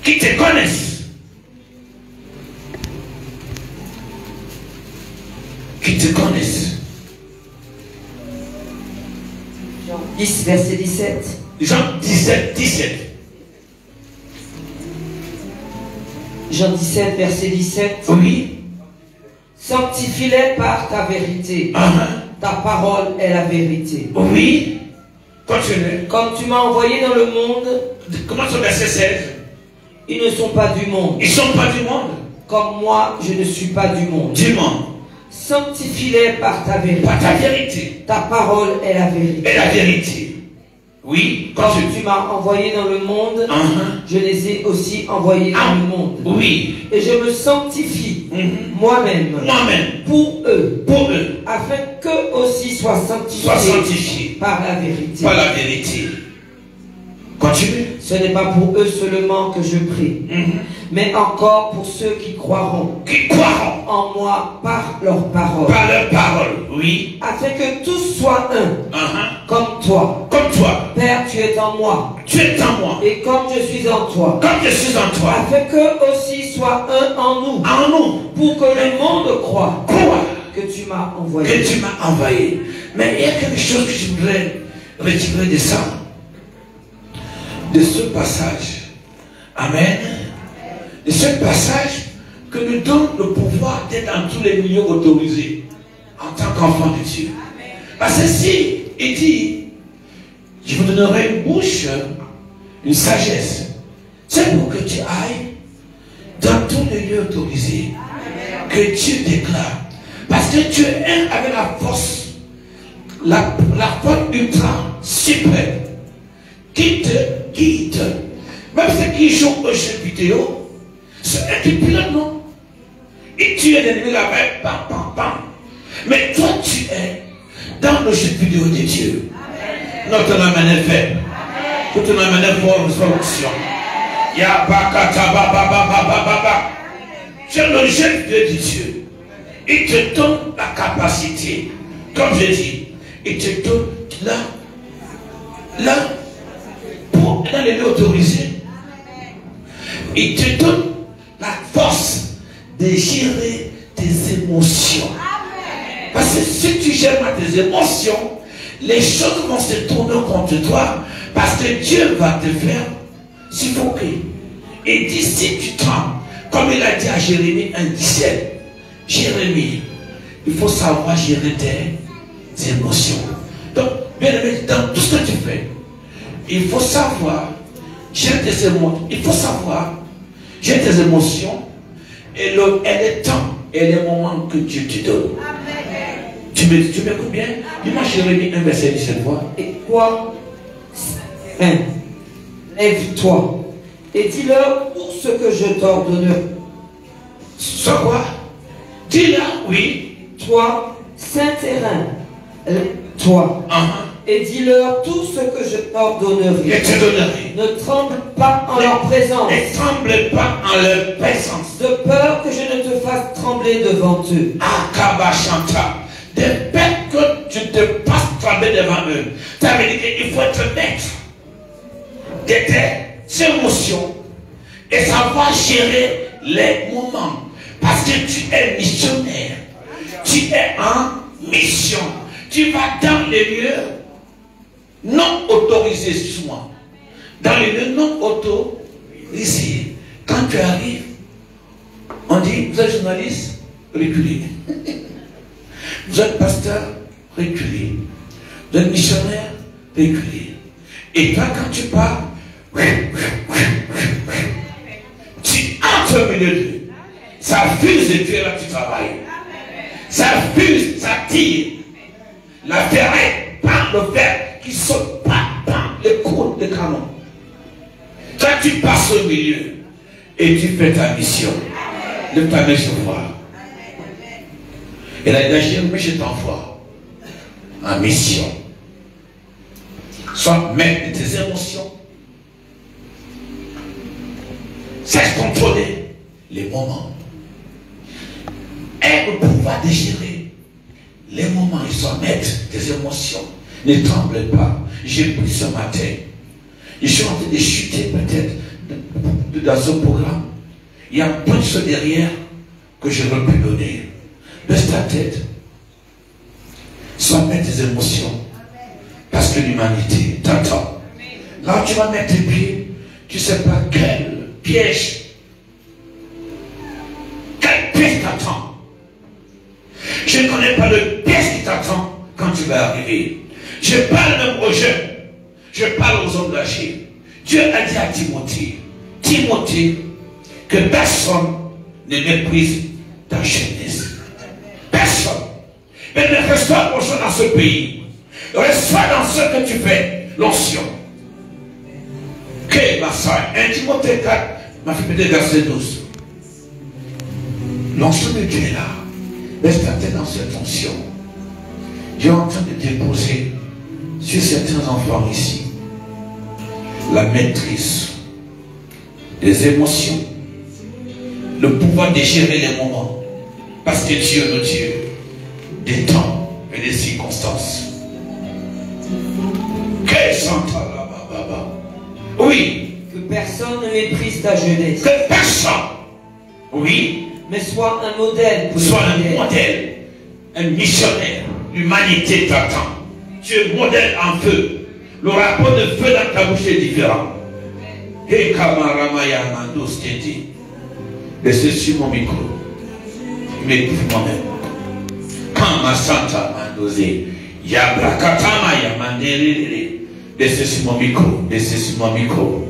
Qui te connaissent. Qui te connaissent. Jean 10, verset 17. Jean 17, 17. Jean 17, verset 17. Oui. Sanctifie-les par ta vérité. Ta parole est la vérité. Oui. Continue. Comme tu m'as envoyé dans le monde. Comment sur verset 16? Ils ne sont pas du monde. Ils ne sont pas du monde. Comme moi, je ne suis pas du monde. Du monde. Sanctifie-les par ta vérité. Par ta vérité. Ta parole est la vérité. Et la vérité. Oui. Comme tu m'as envoyé dans le monde, je les ai aussi envoyés dans le monde. Oui. Et je me sanctifie moi-même pour eux. Afin qu'eux aussi soient sanctifiés par la vérité. Par la vérité. Continue. Ce n'est pas pour eux seulement que je prie, mais encore pour ceux qui croiront. Qui croiront en moi par leur parole. Par leur parole, oui. Afin que tous soient un, comme toi. Comme toi. Père, tu es en moi. Tu es en moi. Et comme je suis en toi. Comme je suis en toi. Afin qu'eux aussi soient un en nous. En nous. Pour que le monde croie. Crois que tu m'as envoyé. Que tu m'as envoyé. Mais il y a quelque chose que je voudrais retirer de ça. De ce passage. Amen. De ce passage que nous donne le pouvoir d'être dans tous les milieux autorisés en tant qu'enfant de Dieu. Parce que si il dit, je vous donnerai une bouche, une sagesse, c'est pour que tu ailles dans tous les lieux autorisés. Que Dieu déclare. Parce que tu es un avec la force, la force ultra suprême qui te guide. Même ceux qui jouent aux jeux vidéo, c'est un qui pilote, non? Et tu es l'ennemi là-bas, pam, pam, pam. Mais toi, tu es dans le jeu vidéo de Dieu. Notre âme est faible. Toute âme est forte, solution. Ya bakata ba ba ba ba ba ba ba. Tu es le jeu vidéo de Dieu. Il te donne la capacité. Comme je dis, il te donne là, pour dans les lieux autorisés. Il te donne la force de gérer tes émotions. Parce que si tu gères mal tes émotions, les choses vont se tourner contre toi. Parce que Dieu va te faire suffoquer. Et dit si tu trembles, comme il a dit à Jérémie 1,17, Jérémie, il faut savoir gérer tes émotions. Donc, bien aimé, dans tout ce que tu fais, il faut savoir gérer tes émotions. Il faut savoir gérer tes émotions et les temps et les moments que Dieu te donne. Tu m'écoutes bien? Dis-moi, Jérémie 1, verset 17 fois. Et toi, lève-toi et dis-leur pour ce que je t'ordonne. Soit quoi? Dis-leur, oui. Toi, Saint-Terrain, lève-toi. Et dis-leur tout ce que je t'ordonnerai. Je te donnerai. Ne tremble pas en leur présence. Ne tremble pas en leur présence. De peur que je ne te fasse trembler devant eux. Akabashanta. De peur que tu te fasses trembler devant eux. Ça veut dire qu'il faut être maître de tes émotions et savoir gérer les moments. Parce que tu es missionnaire. Tu es en mission. Tu vas dans les lieux non autorisés, excuse-moi. Dans les lieux non autorisés. Quand tu arrives, on dit, vous êtes journaliste, reculez. Vous êtes pasteur, reculez. Vous êtes missionnaire, reculez. Et toi, quand tu pars, tu entres au milieu d'eux. Ça fuse et tu es là, tu travailles. Ça fuse, ça tire. La ferraille, par le fer qui saute, par les coups de canon. Toi, tu passes au milieu et tu fais ta mission. Lève ta main sur moi. Et là, Jérémie, je t'envoie en mission. Sois maître de tes émotions. Sache contrôler les moments. Et le pouvoir de gérer les moments. Ils sont maîtres des émotions. Ne tremble pas. J'ai pris ce matin. Je suis en train de chuter peut-être dans ce programme. Il y a plein de choses derrière que je veux plus donner. Baisse ta tête. Sois maître des émotions. Parce que l'humanité t'attend. Là où tu vas mettre tes pieds, tu ne sais pas quel piège. Quel piège t'attend. Je ne connais pas le piège qui t'attend quand tu vas arriver. Je parle même aux jeunes. Je parle aux engagés. Dieu a dit à Timothée, que personne ne méprise ta jeunesse. Personne. Mais ne reste pas dans ce pays. Reste dans ce que tu fais, l'onction. Que ma soeur, 1 Timothée 4, ma fille peut-être verset 12. L'onction de Dieu est là. Reste ta tête dans cette onction. Dieu est en train de déposer sur certains enfants ici la maîtrise des émotions, le pouvoir de gérer les moments. Parce que Dieu est le Dieu des temps et des circonstances. Oui. Que personne ne méprise ta jeunesse. Que personne. Oui. Mais sois un modèle pour sois un modèle, un missionnaire. L'humanité t'attend. Tu es modèle en feu. Le rapport de feu dans ta bouche est différent. Et Kamaramaya Mandos Teti. Et c'est sur mon micro. Je m'écoute moi-même. Kama Santa Mandosé. Yabrakatama Yamandere. Et c'est sur mon micro. Et c'est sur mon micro.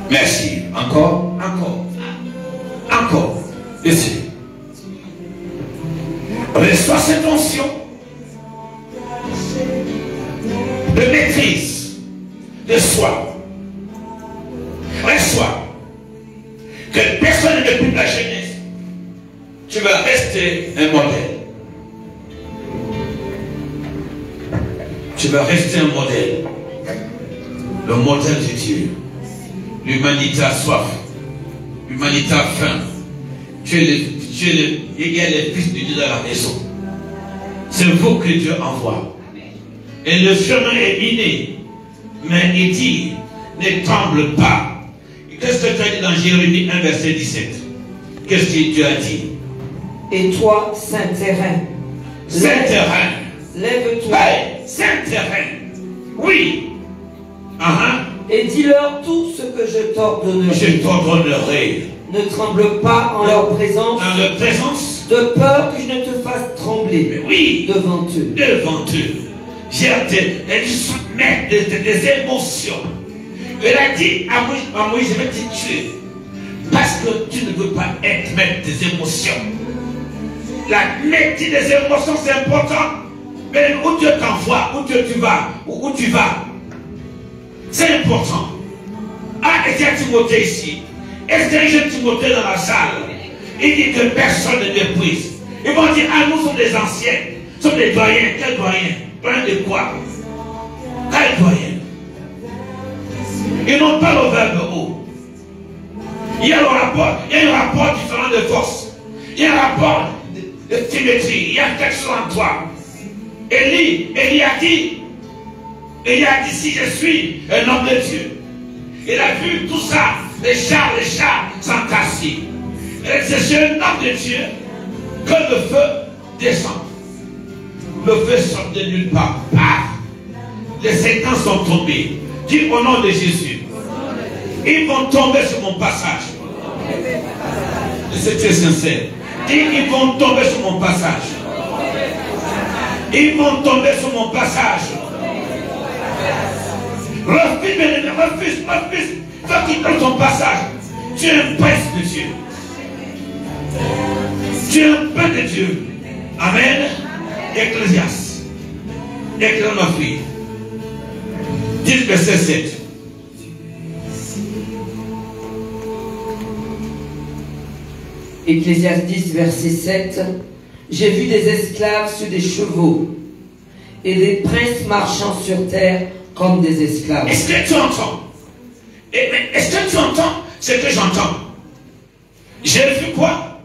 Merci. Encore. Laissez. Reçois cette onction de maîtrise de soi. Reçois que personne ne coupe la jeunesse. Tu vas rester un modèle. Tu vas rester un modèle. Le modèle de Dieu. L'humanité a soif. L'humanité a faim. Il y a les fils de Dieu dans la maison. C'est vous que Dieu envoie. Et le chemin est miné. Mais il dit, ne tremble pas. Qu'est-ce que tu as dit dans Jérémie 1, verset 17? Qu'est-ce que Dieu a dit? Et toi, Saint-Terrain. Saint-Terrain. Lève-toi. Hey, Saint-Terrain. Oui. Et dis-leur tout ce que je t'ordonnerai. Je t'ordonnerai. Ne tremble pas en leur présence. Dans leur présence. De peur que je ne te fasse trembler. Mais oui. Devant eux. Devant eux. Elle dit, mais des émotions. Elle a dit à Moïse, je vais te tuer. Parce que tu ne veux pas être maître des émotions. La maîtrise des émotions, c'est important. Mais où Dieu t'envoie, où Dieu tu vas, où tu vas, c'est important. Ah, et il y a Timothée ici. Est-ce qu'il y a un jeune Timothée dans la salle? Il dit que personne ne méprise. Ils vont dire, ah, nous sommes des anciens, nous sommes des doyens. Quel doyen? Doyen de quoi? Quel doyen? Ils n'ont pas le verbe haut. Il y a un rapport différent de force. Il y a un rapport de symétrie. Il y a quelque chose en toi. Élie a dit, si je suis un homme de Dieu. Il a vu tout ça, les chars s'entasser. Je suis un homme de Dieu, que le feu descend. Le feu sort de nulle part. Les séquences sont tombées. Dis au nom de Jésus. Ils vont tomber sur mon passage. C'était sincère. Dis, ils vont tomber sur mon passage. Ils vont tomber sur mon passage. Refuse. Faut qu'ils donnent ton passage. Tu es un prince de Dieu. Tu es un peuple de Dieu. Amen. Ecclésiaste. Éclaire ma fille. 10 verset 7. Ecclésiaste 10 verset 7. J'ai vu des esclaves sur des chevaux et des princes marchant sur terre comme des esclaves. Est-ce que tu entends? Est-ce que tu entends ce que j'entends? J'ai vu quoi?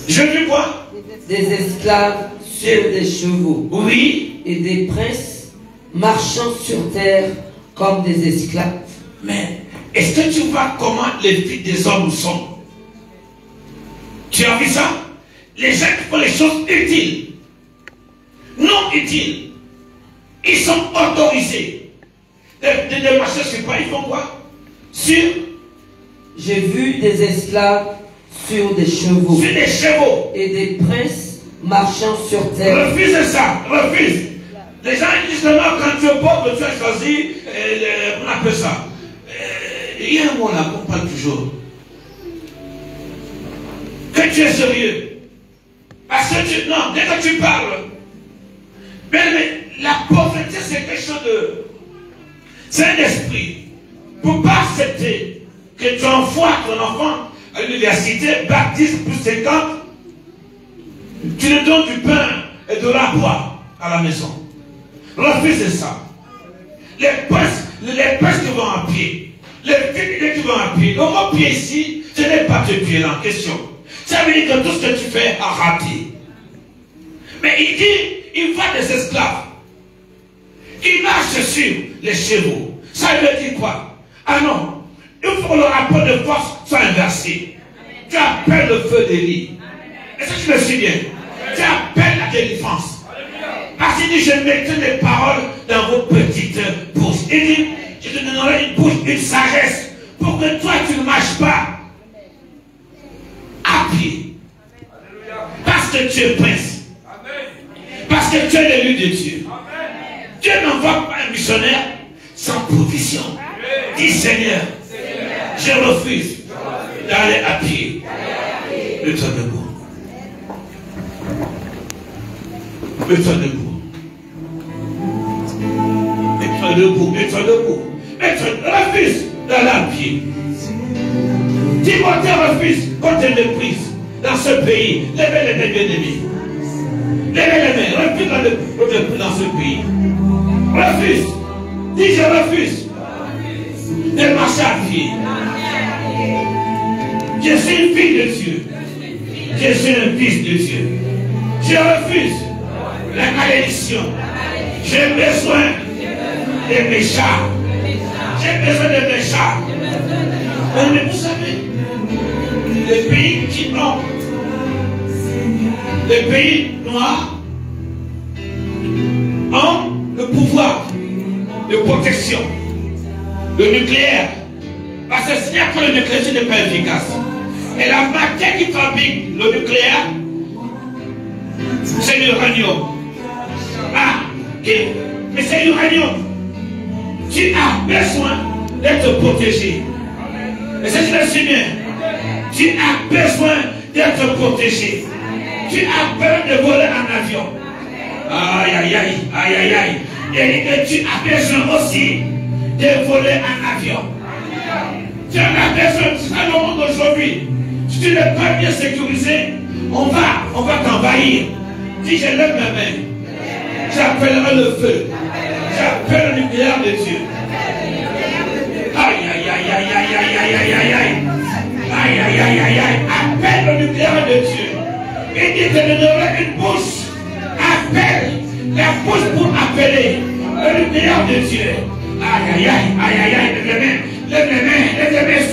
J'ai vu quoi? Des esclaves sur des chevaux. Oui. Et des princes marchant sur terre comme des esclaves. Mais est-ce que tu vois comment les filles des hommes sont? Tu as vu ça? Les gens qui font les choses utiles, non utiles, ils sont autorisés de marcher sur quoi? Ils font quoi? Sur? J'ai vu des esclaves sur des chevaux. Sur des chevaux. Et des princes marchant sur terre. Refuse ça, refuse. Les gens disent non, quand tu es pauvre, tu as choisi, on appelle ça. Il y a un mot là qu'on parle toujours. Que tu es sérieux. Parce que tu, non, dès que tu parles, mais la pauvreté c'est quelque chose de... C'est un esprit. Pour ne pas accepter que tu envoies ton enfant à l'université, baptiste plus 50, tu lui donnes du pain et de la boire à la maison. Refuse ça. Les princes qui vont à pied, les filles qui vont à pied, le mot pied ici, ce n'est pas tes pieds là en question. Ça veut dire que tout ce que tu fais a raté. Mais il dit, il voit des esclaves. Ils marchent sur les chevaux. Ça veut dire quoi? Ah non, il faut que le rapport de force soit inversé. Tu appelles le feu d'Élie. Est-ce que tu me suis bien? Tu appelles la délivrance. Parce qu'il dit, je mettrai mes paroles dans vos petites bouches. Il dit, je te donnerai une bouche, une sagesse, pour que toi tu ne marches pas à pied. Parce que tu es prince. Parce que tu es l'élu de Dieu. Dieu n'envoie pas un missionnaire sans provision. Dis Seigneur, je refuse d'aller à pied. Mets-toi debout. Mets-toi debout. Mets-toi debout. Mets-toi debout. Refuse d'aller à pied. Timothée refuse qu'on te méprise dans ce pays. Levez les mains, bien-aimés. Levez les mains. Refuse dans ce pays. Refuse. Dis je refuse de marcher à pied. Je suis une fille de Dieu. Je suis un fils de Dieu. Je refuse la malédiction. J'ai besoin de mes chars. J'ai besoin de mes chars. Mais vous savez, les pays qui ont, les pays noirs ont le pouvoir de protection, le nucléaire. Parce que s'il n'y a que le nucléaire, ce n'est pas efficace. Et la matière qui fabrique le nucléaire, c'est l'uranium. Ah, mais c'est l'uranium. Tu as besoin d'être protégé. Et c'est ce que je suis bien. Tu as besoin d'être protégé. tu as peur de voler en avion. Aïe, aïe, aïe, aïe, aïe, aïe. Il dit que tu as besoin aussi de voler en avion. Tu en as besoin, c'est le monde d'aujourd'hui. Si tu n'es pas bien sécurisé, on va t'envahir. Si je lève ma main, j'appellerai le feu. J'appelle le nucléaire de Dieu. Aïe, aïe, aïe, aïe, aïe, aïe, aïe, aïe, aïe, aïe. Aïe, aïe, aïe, aïe, aïe. Appelle le nucléaire de Dieu. Il dit que nous aurons une bouche. Appelle la bouche pour appeler le nucléaire de Dieu. Aïe, aïe, aïe, aïe, aïe, aïe. Lève les mains,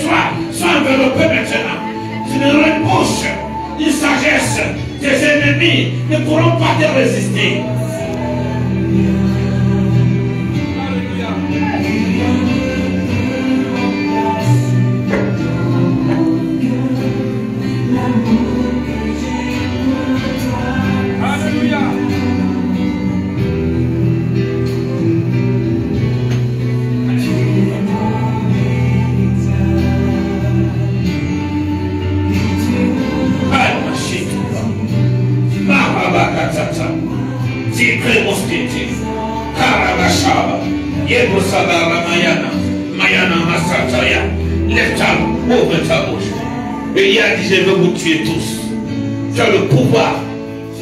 sois enveloppé maintenant. Tu n'auras une bouche, une sagesse. Tes ennemis ne pourront pas te résister. Ouvre ta bouche. Et il a dit, je veux vous tuer tous. Tu as le pouvoir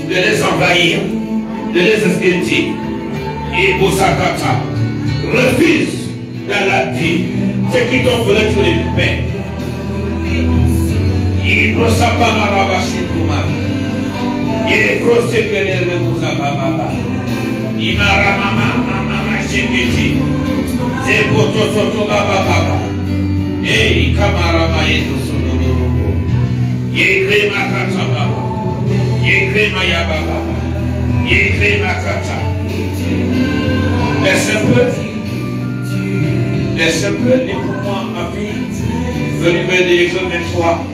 de les envahir, de les esquinter. Et Boussakata refuse dans la vie ce qui t'ont voulu tous les paix. Il ne s'est pas maravaché pour moi. Il est crossé que les Boussakababa. Il m'a ramama, j'ai dit. C'est pour tout baba. Hey, camarama, Yekre makata baba. Yekre maya baba. Yekre makata. Laisse un peu, et pour moi, ma fille, le numéro de Exode 23.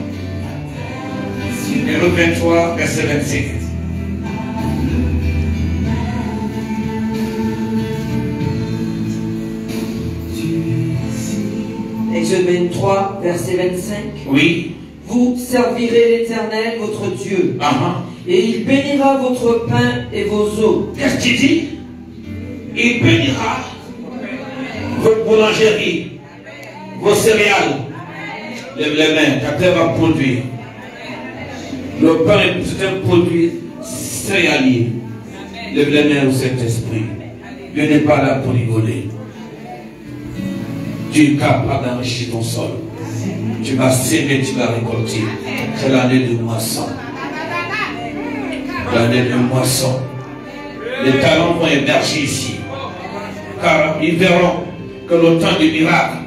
Exode 23, verset 25. Exode 23, verset 25. Oui. Vous servirez l'Éternel, votre Dieu, et il bénira votre pain et vos eaux. Qu'est-ce qu'il dit? Il bénira votre boulangerie, vos céréales. Lève les mains, ta terre va produire. Le pain, c'est un produit céréalier. Lève les mains au Saint-Esprit. Dieu n'est pas là pour rigoler. Tu es capable d'enrichir ton sol. Tu vas s'aimer, tu vas récolter. C'est l'année de moisson. L'année de moisson. Les talents vont émerger ici. Car ils verront que le temps du miracle,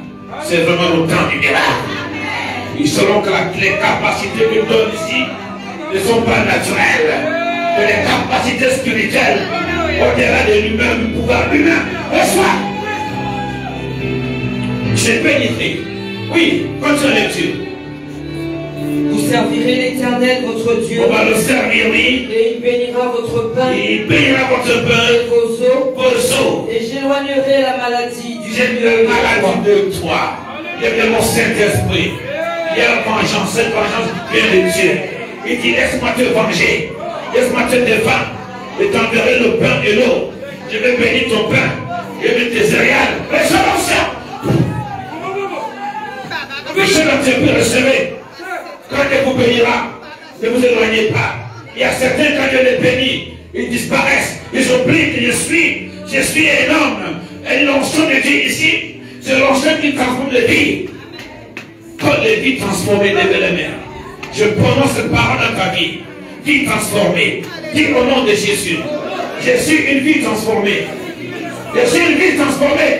c'est vraiment le temps du miracle. Ils sauront que les capacités qu'ils donnent ici ne sont pas naturelles. Que les capacités spirituelles, au-delà de l'humain, du pouvoir humain, reçoivent. Je bénirai. Oui, continue la lecture. Vous servirez l'Éternel, votre Dieu. On va le servir, oui. Et il bénira votre pain. Il bénira votre pain. Et vos eaux. Vos eaux. Et j'éloignerai la maladie du milieu de toi. Il y a mon Saint-Esprit. Il y a la vengeance. Cette vengeance vient de Dieu. Il dit, laisse-moi te venger. Laisse-moi te défendre. Et t'enverrai le pain et l'eau. Je vais bénir ton pain. Je vais tes céréales. Résurrection. Monsieur l'entreprise, recevez. Quand Dieu vous bénira, ne vous éloignez pas. Il y a certains, quand Dieu les bénit, ils disparaissent. Ils oublient que je suis énorme. Et l'onction de Dieu ici, c'est l'onction qui transforme les vies. Quand les vies transformées, lèvez les mains. Je prononce cette parole dans ta vie. Vie transformée. Dis au nom de Jésus. Je suis une vie transformée. Je suis une vie transformée.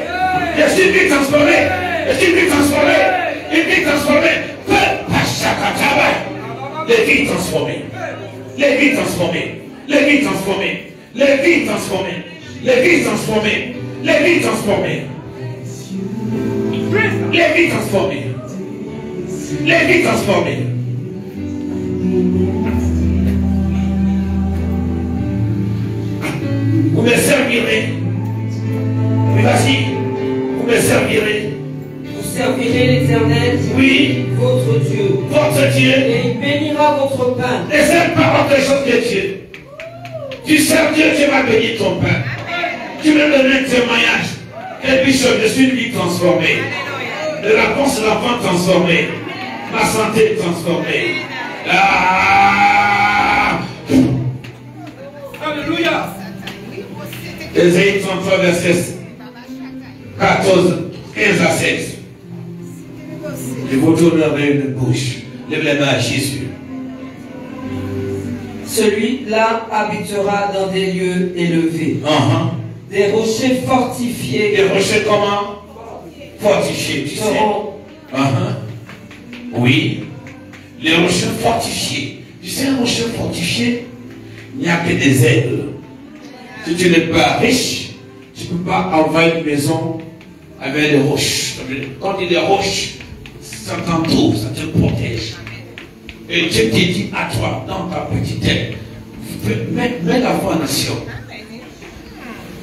Je suis une vie transformée. Je suis une vie transformée. Une vie transformée. Les vies transformées. Les vies transformées. Les vies transformées. Les vies transformées. Les vies transformées. Les vies transformées. Les vies transformées. Les vies transformées. Vous me servirez. Mais vas-y. Vous me servirez. Vous servirez l'Éternel, oui, votre Dieu. Votre Dieu. Et il bénira votre pain. Et cette parole de chose de Dieu. Tu sers Dieu, tu vas bénir ton pain. Tu veux donner un témoignage. Et puis je suis une vie transformée. La réponse de l'enfant transformée. Ma santé transformée. Ah. Alléluia. Ésaïe 33, verset 14, 15 à 16. Je vous tournerai une bouche. Lève les mains à Jésus. Celui-là habitera dans des lieux élevés. Des rochers fortifiés. Des rochers comment? Fortifiés, tu sais. Oui. Les rochers fortifiés. Tu sais, un rocher fortifié, il n'y a que des aigles. Si tu n'es pas riche, tu ne peux pas envahir une maison avec les roches. Quand il y a des roches, ça t'entoure, ça te protège. Et Dieu te dit à toi, dans ta petite tête, mets la foi en nation.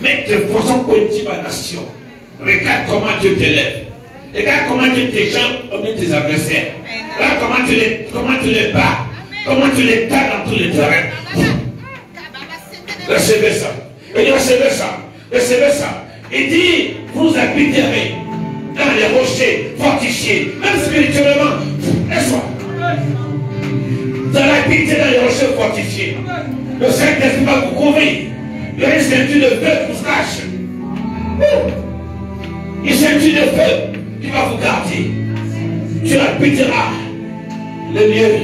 Mets tes façons positives en nation. Regarde comment Dieu t'élève. Regarde comment Dieu t'échappe au milieu de tes adversaires. Regarde comment tu les bats. Comment tu les bats dans tous les terrains. Recevez ça. Il dit recevez ça. Recevez ça. Il dit, vous habiterez dans les rochers fortifiés, même spirituellement. Laisse-moi. Dans l'habiter dans les rochers fortifiés. Le Saint-Esprit va vous couvrir. Il y a une ceinture de feu qui vous cache. Une ceinture de feu qui va vous garder. Tu habiteras les lieux,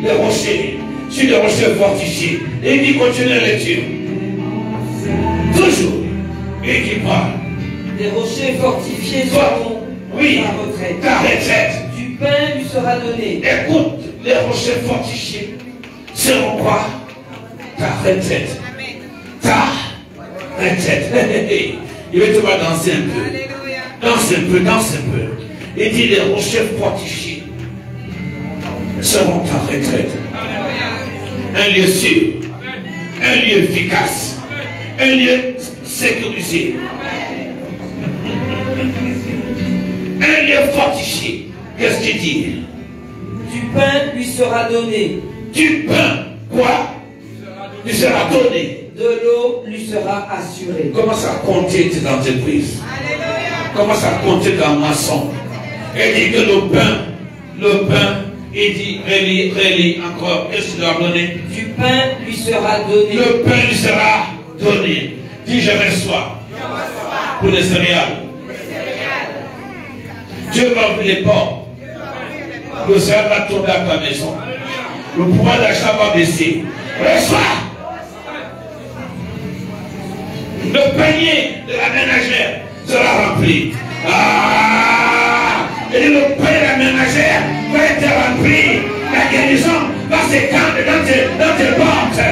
les rochers, sur les rochers fortifiés. Et il dit continue la lecture. Toujours. Et il dit quoi? Les rochers fortifiés seront ta retraite. Ta retraite. Du pain lui sera donné. Écoute, les rochers fortifiés seront quoi? Ta retraite. Ta retraite. Il va te voir danser un peu. Danse un peu, danse un peu. Il dit les rochers fortifiés seront ta retraite. Un lieu sûr. Un lieu efficace. Un lieu sécurisé. Un lieu fortifié. Qu'est-ce qu'il dit? Du pain lui sera donné. Du pain, quoi? Lui sera donné. De l'eau lui sera assurée. Commence à compter tes entreprises. Commence à compter ta maçon. Il dit que le pain, il dit, relis encore. Qu'est-ce qu'il doit donner? Du pain lui sera donné. Le pain lui sera donné. Dis, je reçois. Pour les céréales. Dieu va ouvrir les portes. Le céréal va tomber à ta maison. Le pouvoir d'achat va baisser. Reçois. Le panier de la ménagère sera rempli. Et le panier de la ménagère va être rempli. La guérison va s'étendre dans tes portes.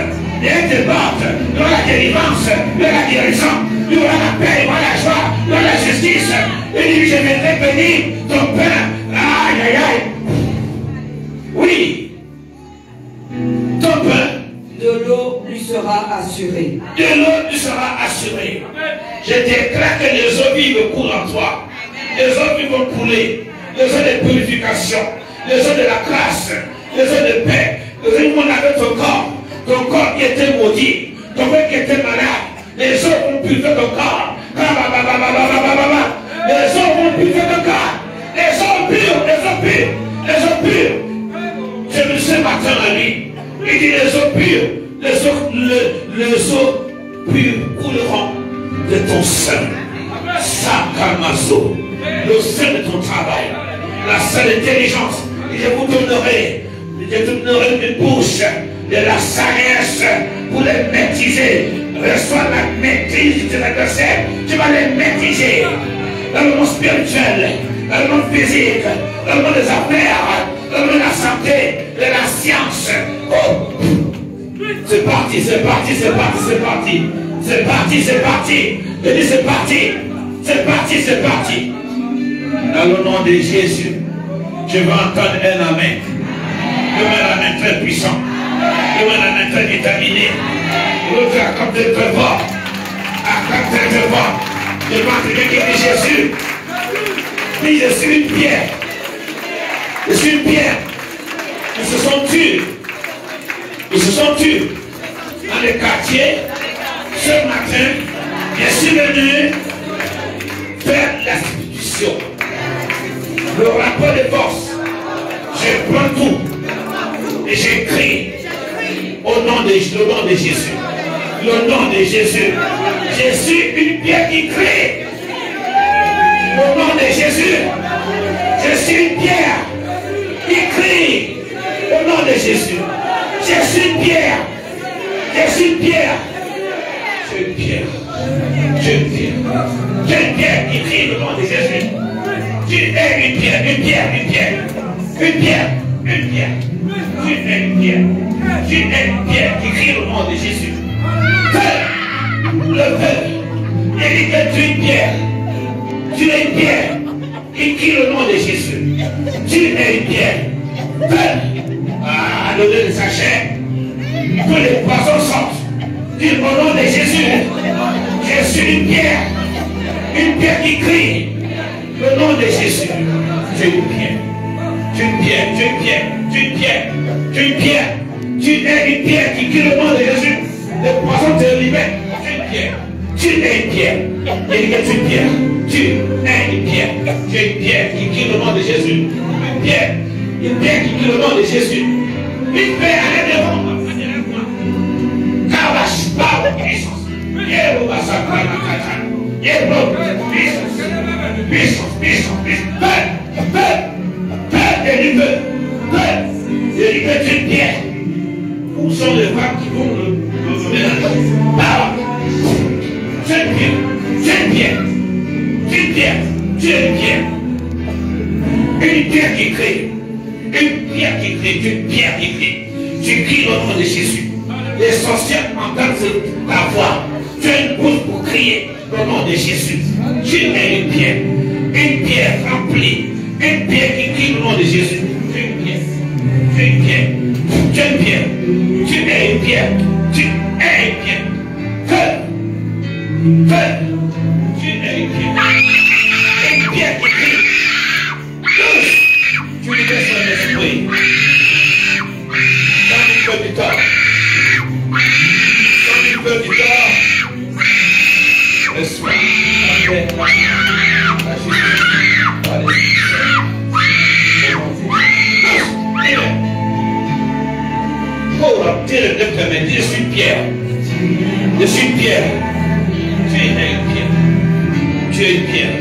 Et tes portes, il y aura la délivrance, il y aura la guérison, il y aura la paix, il y aura la joie, il y aura la justice. Et lui, je viendrai bénir ton pain. Aïe, aïe, aïe. Oui. Ton pain. De l'eau lui sera assurée. De l'eau lui sera assurée. Je déclare que les eaux vives coulent en toi. Les eaux vives vont couler. Les eaux de purification. Les eaux de la grâce. Les eaux de paix. Les eaux qui vont laver ton corps. Ton corps qui était maudit. Ton corps qui était malade. Les eaux vont purifier ton corps. Les eaux vont purifier ton corps. Les eaux pures. Les eaux pures. Les eaux pures. Je me sais matin à lui. Il dit les eaux pures, les eaux pures couleront de ton sein. Sakamazo, le sein de ton travail, la seule intelligence. Je vous donnerai une bouche de la sagesse pour les maîtriser. Reçois la maîtrise de tes adversaires. Tu vas les maîtriser dans le monde spirituel, dans le monde physique, dans le monde des affaires, dans le monde de la santé, de la science. Oh. C'est parti, c'est parti, c'est parti, c'est parti. C'est parti, c'est parti. Je dis c'est parti. C'est parti, c'est parti. Dans le nom de Jésus, je veux entendre un amen. Je veux un amen très puissant. Je veux un amen très déterminé. Je veux faire comme de très fort. À comme très fort. Je veux entendre qui dit Jésus. Dis, je suis une pierre. Je suis une pierre. Ils se sont tués. Ils se sont tués dans les quartiers. Ce matin, je suis venu faire l'institution. Le rapport de force. Je prends tout et j'écris au nom de Jésus. Le nom de Jésus. Je suis une pierre qui crie. Au nom de Jésus. Je suis une pierre qui crie. Au nom de Jésus. Je suis une pierre. Je suis une pierre. Je suis une pierre. Je suis une pierre. Je suis une pierre qui crie au nom de Jésus. Tu es une pierre, une pierre, une pierre. Une pierre, une pierre. Tu es une pierre. Tu es une pierre qui crie au nom de Jésus. Le peuple, il dit que tu es une pierre. Tu es une pierre qui crie le nom de Jésus. Tu es une pierre. À l'odeur de sa chair, tous les poissons sortent. Dis au nom de Jésus. Je suis une pierre qui crie le nom de Jésus. Tu es une pierre. Tu es une pierre, tu es une pierre, tu es une pierre, tu es une pierre. Tu es une pierre qui crie le nom de Jésus. Les poissons te libèrent. Tu es une pierre. Tu es une pierre. Il dit que tu es une pierre. Tu es une pierre. Tu es une pierre qui crie le nom de Jésus. Une pierre qui crie le nom de Jésus. Une pierre, allez devant moi. Car la parle de puissance. Il dit que tu es une pierre. Où sont les femmes qui vont le mélanger? Tu es une pierre. Tu es une pierre. Tu es une pierre. Tu es une pierre. Une pierre qui crie. Une pierre qui crie. Tu es une pierre qui crie. Tu cries le nom de Jésus. Les sorcières entendent ta voix. Tu as une bouche pour crier le nom de Jésus. Tu es une pierre. Une pierre remplie. Une pierre qui crie le nom de Jésus. Tu es une pierre. Tu es une pierre. Tu es une pierre. Tu es une pierre. Tu es une pierre. Tu es une pierre. Une pierre qui crie. Tu libères son esprit. Dans une peu du temps. Dans une peu du temps. Laisse-moi. Je suis une pierre. Je suis une pierre. Tu es une pierre. Tu es une pierre.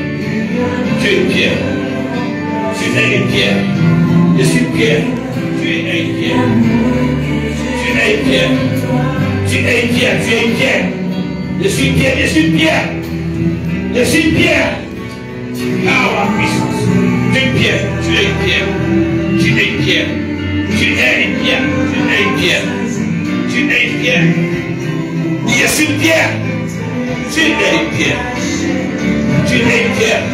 Tu es une pierre. Tu es une pierre. Je suis une pierre. Tu es une pierre. Tu es une pierre. Tu es une pierre. Tu es une pierre. Je suis une pierre. Je suis une pierre. Je suis une pierre. Ah, la puissance. Tu es une pierre. Tu es une pierre. Tu es une pierre. Tu es une pierre. Tu es une pierre. Tu es une pierre. Je suis une pierre. Tu es une pierre. Tu es une pierre.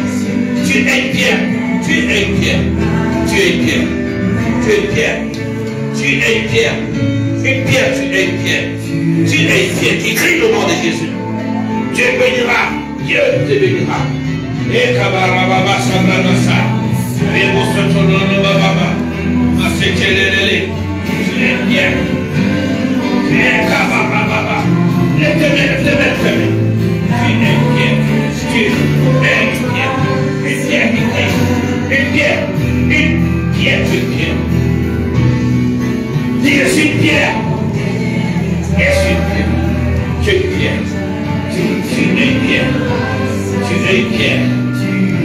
Tu es une pierre. Tu es une pierre. Tu es une pierre. Tu es une pierre. Tu es une pierre. Une pierre, tu es une pierre. Tu es une pierre qui crie le nom de Jésus. Dieu bénira. Dieu te bénira. Et kabarababa sabranasa. Et mosotono baba. Masekelele. Tu es une pierre. Tu es kabarababa. Lève-toi. Tu es une pierre. Tu es une pierre. Une pierre qui crie. Une pierre. Une pierre, tu es une pierre. Dis, je suis une pierre. Je suis une pierre. Tu es une pierre. Tu es une pierre. Tu es une pierre.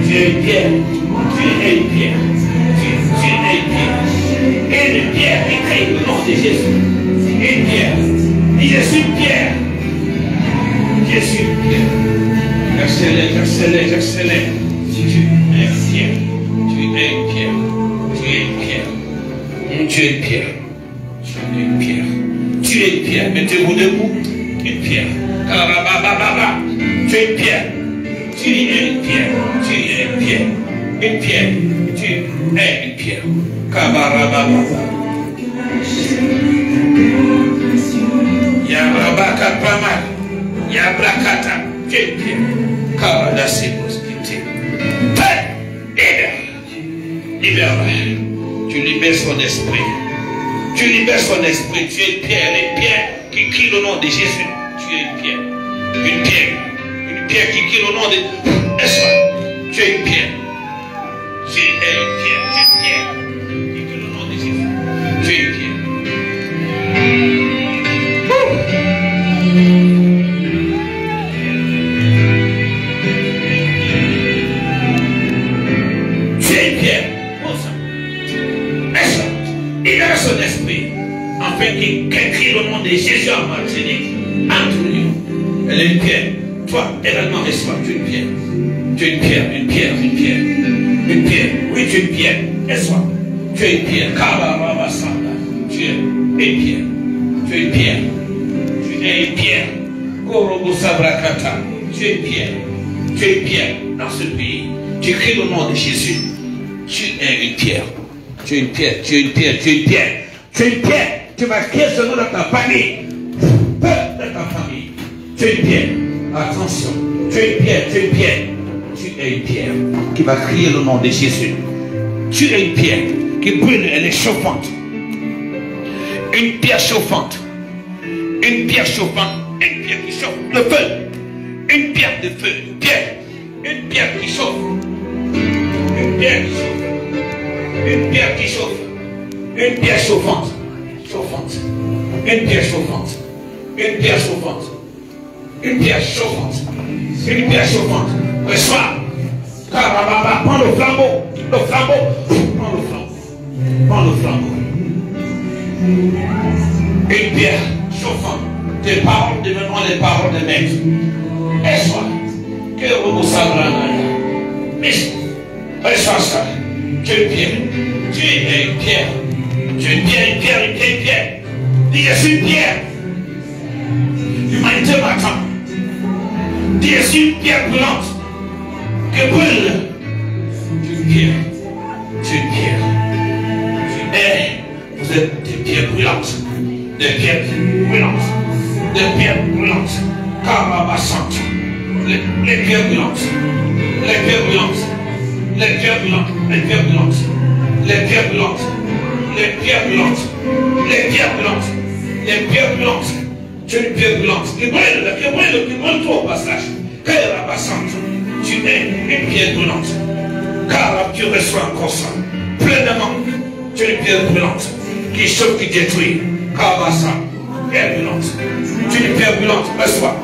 Tu es une pierre. Tu es une pierre. Tu es une pierre. Et une pierre qui crie le nom de Jésus. Une pierre. Dis, je suis une pierre. Je suis une pierre. J'accélère. Tu es une pierre. Tu es une pierre. Tu es une pierre. Tu es une pierre. Tu es une pierre. Tu es une pierre. Mettez-vous debout. Une pierre. Tu es une pierre. Tu es une pierre. Tu es une pierre. Une pierre. Tu es une pierre. Yabrabakapama. Yabrakata. Tu es une pierre. Karadasi mosquité. Libère-le. Tu libères son esprit. Tu libères son esprit. Tu es une pierre. Les pierres qui crient le nom de Jésus. Tu es une pierre. Une pierre. Une pierre qui crie le nom de... Est-ce que tu es une pierre? Tu es une pierre. Tu es une pierre. Qui crie le nom de Jésus. Tu es une pierre. Libère son esprit, afin qu'il crie le nom de Jésus en Martinique, entre nous. Elle est une pierre. Toi également, reçois, tu es une pierre. Tu es une pierre, une pierre, une pierre. Une pierre. Oui, tu es une pierre. Reçois. Tu es une pierre. Tu es une pierre. Tu es une pierre. Tu es une pierre. Tu es une pierre. Tu es une pierre dans ce pays. Tu cries le nom de Jésus. Tu es une pierre. Tu es une pierre, tu es une pierre, tu es une pierre. Tu es une pierre. Tu vas crier ce nom dans ta famille. Peu de ta famille. Tu es une pierre. Attention. Tu es une pierre, tu es une pierre. Tu es une pierre qui va crier le nom de Jésus. Tu es une pierre qui brûle, elle est chauffante. Une pierre chauffante. Une pierre chauffante. Une pierre qui chauffe. Le feu. Une pierre de feu. Une pierre. Une pierre qui chauffe. Une pierre qui chauffe. Une pierre qui chauffe. Une pierre chauffante. Chauffante. Une pierre chauffante. Une pierre chauffante. Une pierre chauffante. Une pierre chauffante. Reçois. Carababa. Prends le flambeau. Le flambeau. Prends le flambeau. Prends le flambeau. Une pierre chauffante. Tes paroles deviendront les paroles des maîtres. Reçois. Que vous sabrez. Reçois ça. Tu es une pierre. Tu es une pierre. Tu es une pierre, une pierre, une pierre, une pierre. Dis, je suis une pierre. L'humanité m'attend. Dis, je suis une pierre brûlante. Que brûle. Tu es une pierre. Tu es une pierre. Tu es. Vous êtes des pierres brûlantes. Des pierres brûlantes. Des pierres brûlantes. Carabasante. Les pierres brûlantes. Les pierres brûlantes. Les pierres brûlantes, les pierres brûlantes, les pierres brûlantes, les pierres brûlantes, les pierres brûlantes, les pierres brûlantes. Tu es une pierre brûlante qui brûle toi au passage. Tu es une pierre brûlante. Car tu reçois encore ça. Pleinement, tu es une pierre brûlante qui chauffe, qui détruit. Car ça, pierre brûlante. Tu es une pierre brûlante, reçois.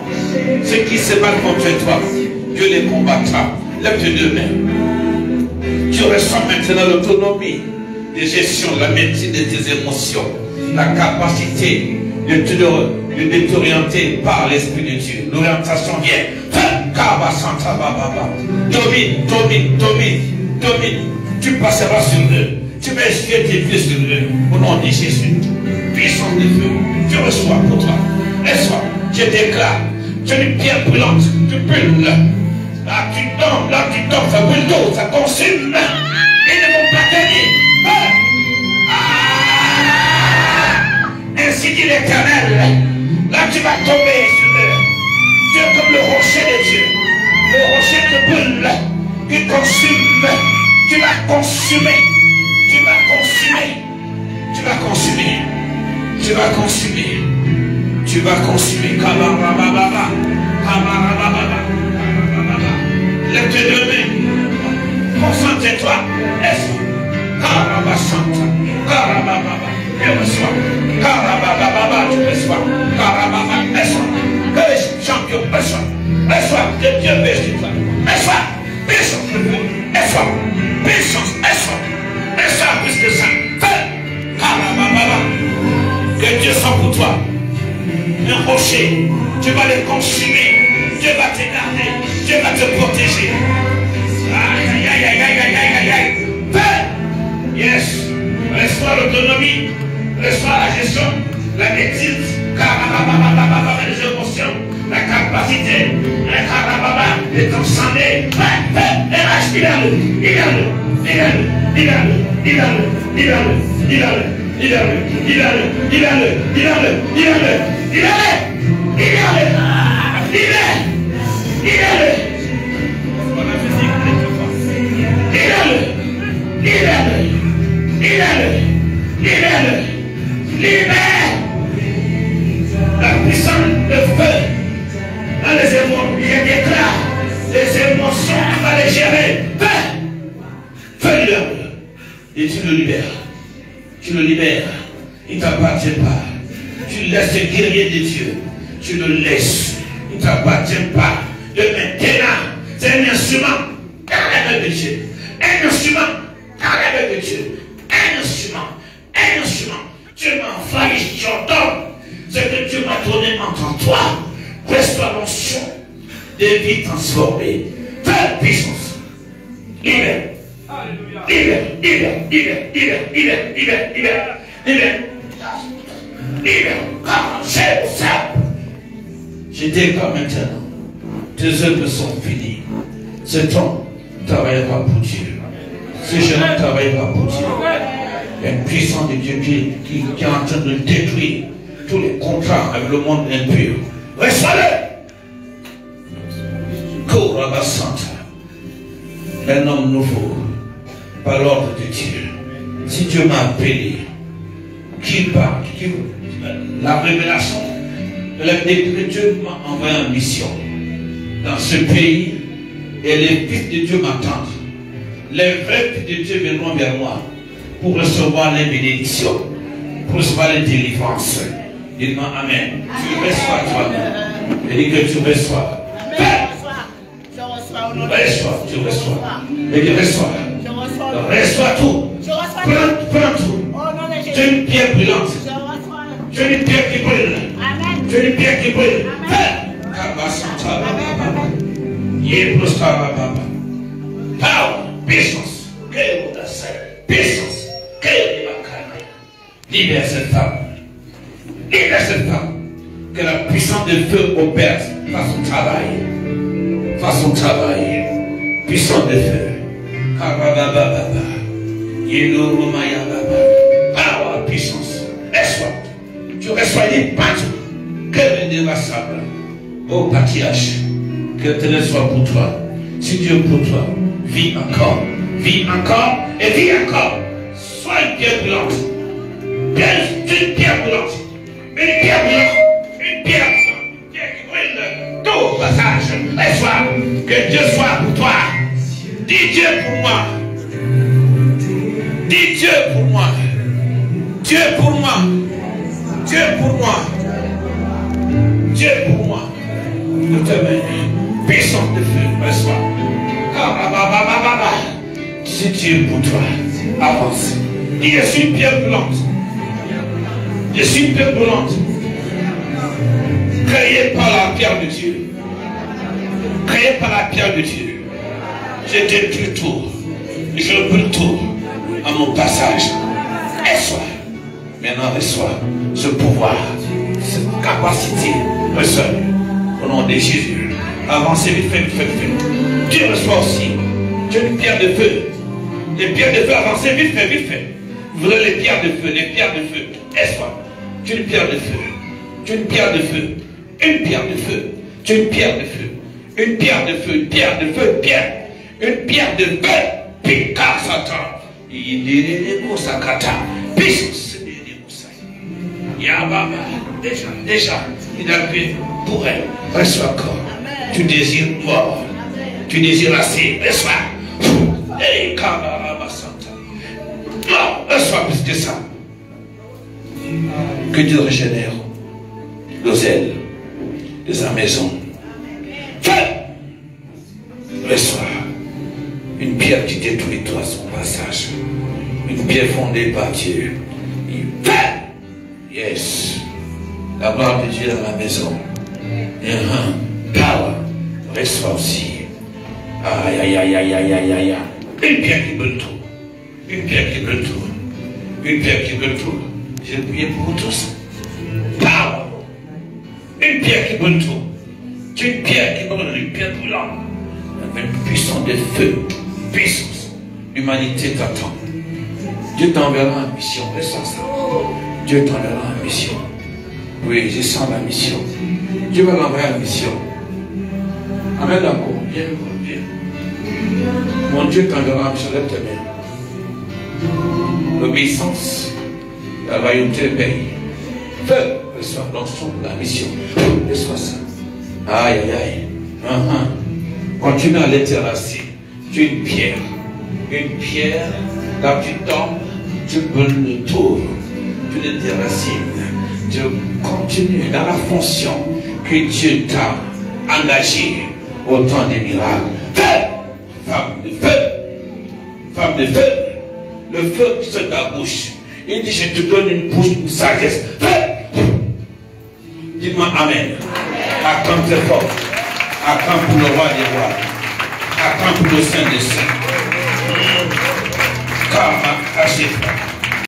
Ceux qui se battent contre toi, Dieu les combattra. Lève tes deux mains. Tu reçois maintenant l'autonomie de gestion, la maîtrise de tes émotions, la capacité de t'orienter par l'Esprit de Dieu. L'orientation vient. Domine, domine, domine, domine. Tu passeras sur eux. Tu vas essuyer tes pieds sur eux. Au nom de Jésus. Puissance de feu. Tu reçois pour toi. Reçois. Je déclare. Tu es une pierre brûlante. Tu brûles. Là tu tombes, ça brûle d'eau, ça consume. Ils ne vont pas tenir. Ainsi dit l'Éternel. Là tu vas tomber sur eux. Tu es comme le rocher de Dieu. Le rocher de brûle qui consume. Tu vas consumer. Tu vas consumer. Tu vas consumer. Tu vas consumer. Tu vas consumer. Kabarababa. Kabarababa. Lève tes deux mains. Concentre-toi. Karabasanta. Karababa. Et reçois. Karababa. Tu reçois. Karababa. Reçois. Champion. Reçois. Reçois. Que Dieu bénisse toi. Reçois. Puissance. Reçois. Puissance. Reçois. Reçois plus que ça. Karababa. Que Dieu soit pour toi. Un rocher. Tu vas les consumer. Dieu va te garder. Dieu va te protéger. Aïe, aïe, aïe, aïe, aïe, aïe, aïe. Yes. Reçois l'autonomie. Reçois la gestion. La maîtrise. Les émotions. La capacité. De transcender. Il Libère-le. Libère-le. Libère. La puissance de feu dans les émotions. Il déclare les émotions, on va les gérer. Feu libère. Et tu le libères. Tu le libères. Il ne t'appartient pas. Tu laisses le guerrier de Dieu. Tu le laisses. Il ne t'appartient pas. De maintenant, c'est un instrument dans la main de Dieu. Un instrument dans la main de Dieu. Un instrument. Un instrument. Dieu m'a envoyé, j'entends. Ce que Dieu m'a donné entre toi. Reçois l'onction des vies transformées. Fais puissance. Libère. Libère. Libère. Libère. Libère. Libère. Libère. Libère. Libère. C'est ça. Je déclare maintenant, tes œuvres sont finies. Cet homme travaillera pour Dieu. Ce jeune homme travaillera pour Dieu. Il y a une puissance de Dieu qui est en train de détruire tous les contrats avec le monde impur. Reçois-le. Korabasanta. Un homme nouveau, par l'ordre de Dieu. Si Dieu m'a appelé, qu'il parle, la révélation que Dieu m'a envoyé en mission dans ce pays, et les fils de Dieu m'attendent. Les vrais fils de Dieu viendront vers moi pour recevoir les bénédictions, pour recevoir les délivrances. Dis-moi Amen. Tu reçois toi-même. Je dis que tu reçois. Reçois, tu reçois. Et tu reçois. Reçois tout. Prends tout. Tu es une pierre brûlante. Tu es une pierre qui brûle. Tu es une pierre qui brûle. Power, puissance. Puissance. Libère cette femme. Libère cette femme. Que la puissance de feu opère par son travail. Par son travail. Puissance de feu. Power, puissance. Reçois. Tu reçois les partout. Que le dévassable. Oh, patriarche. Que tel soit pour toi. Si Dieu est pour toi, vis encore et vis encore. Sois une pierre brûlante. Une pierre brûlante. Une pierre brûlante. Une pierre brûlante. Une pierre qui brûle tout au passage. Reçois. Que Dieu soit pour toi. Dis Dieu pour moi. Dis Dieu pour moi. Dieu pour moi. Dieu pour moi. Dieu pour moi. De te main. Puissance de feu. Reçois. Si Dieu est pour toi, avance. Dis, je suis une pierre brûlante. Je suis une pierre brûlante. Créée par la pierre de Dieu. Créée par la pierre de Dieu. Je détruis tout. Je brûle tout à mon passage. Reçois. Maintenant, reçois ce pouvoir, cette capacité. Reçois. Au nom de Jésus. Avancez vite fait, vite fait, vite fait. Dieu reçoit aussi. Dieu une pierre de feu. Les pierres de feu, avancez vite fait, vite fait. Vous voulez les pierres de feu, les pierres de feu. Reçois. Dieu une pierre de feu. Dieu une pierre de feu. Une pierre de feu. Dieu une pierre de feu. Une pierre de feu, une pierre de feu, une pierre. Une pierre de feu. Pika Satan. Il dit les Moussakata. Puissance. Yababa. Déjà, il a fait pour elle. Reçois encore. Tu désires mort. Tu désires assez. Reçois. Et Kabaraba Santa. Non, reçois plus que ça. Que Dieu régénère nos ailes de sa maison. Feu. Reçois. Une pierre qui détruit toi son passage. Une pierre fondée par Dieu. Feu. Yes. La gloire de Dieu dans la maison. Power. Reçois aussi. Aïe, aïe, aïe, aïe, aïe, aïe, aïe. Une pierre qui brûle tout. Une pierre qui brûle tout. Une pierre qui brûle tout. J'ai prié pour vous tous. Power. Une pierre qui brûle tout. Une pierre qui brûle, une pierre brûlante. Une puissance de feu. Puissance. L'humanité t'attend. Dieu t'enverra en mission. Ressens ça. Dieu t'enverra en mission. Oui, je sens la mission. Dieu va l'envoyer en mission. Amen, d'accord. Viens, viens. Mon Dieu t'enverra en mission. Lève tes mains. l'obéissance, la loyauté paye. Feu, reçois l'onction de la mission. Reçois ça. Aïe, aïe, aïe. Continue à l'interracer. Tu es une pierre. Une pierre, là tu tombes, tu brûles le tour. Tu l'interracines. Tu continues dans la fonction que Dieu t'a engagée au temps des miracles. Feu! Femme de feu! Femme de feu! Le feu qui se ta bouche. Il dit, je te donne une bouche de sagesse. Feu! Dites-moi Amen. Acclame très fort. Acclame pour le roi des rois. Acclame pour le Saint des saints. Car ma cachette.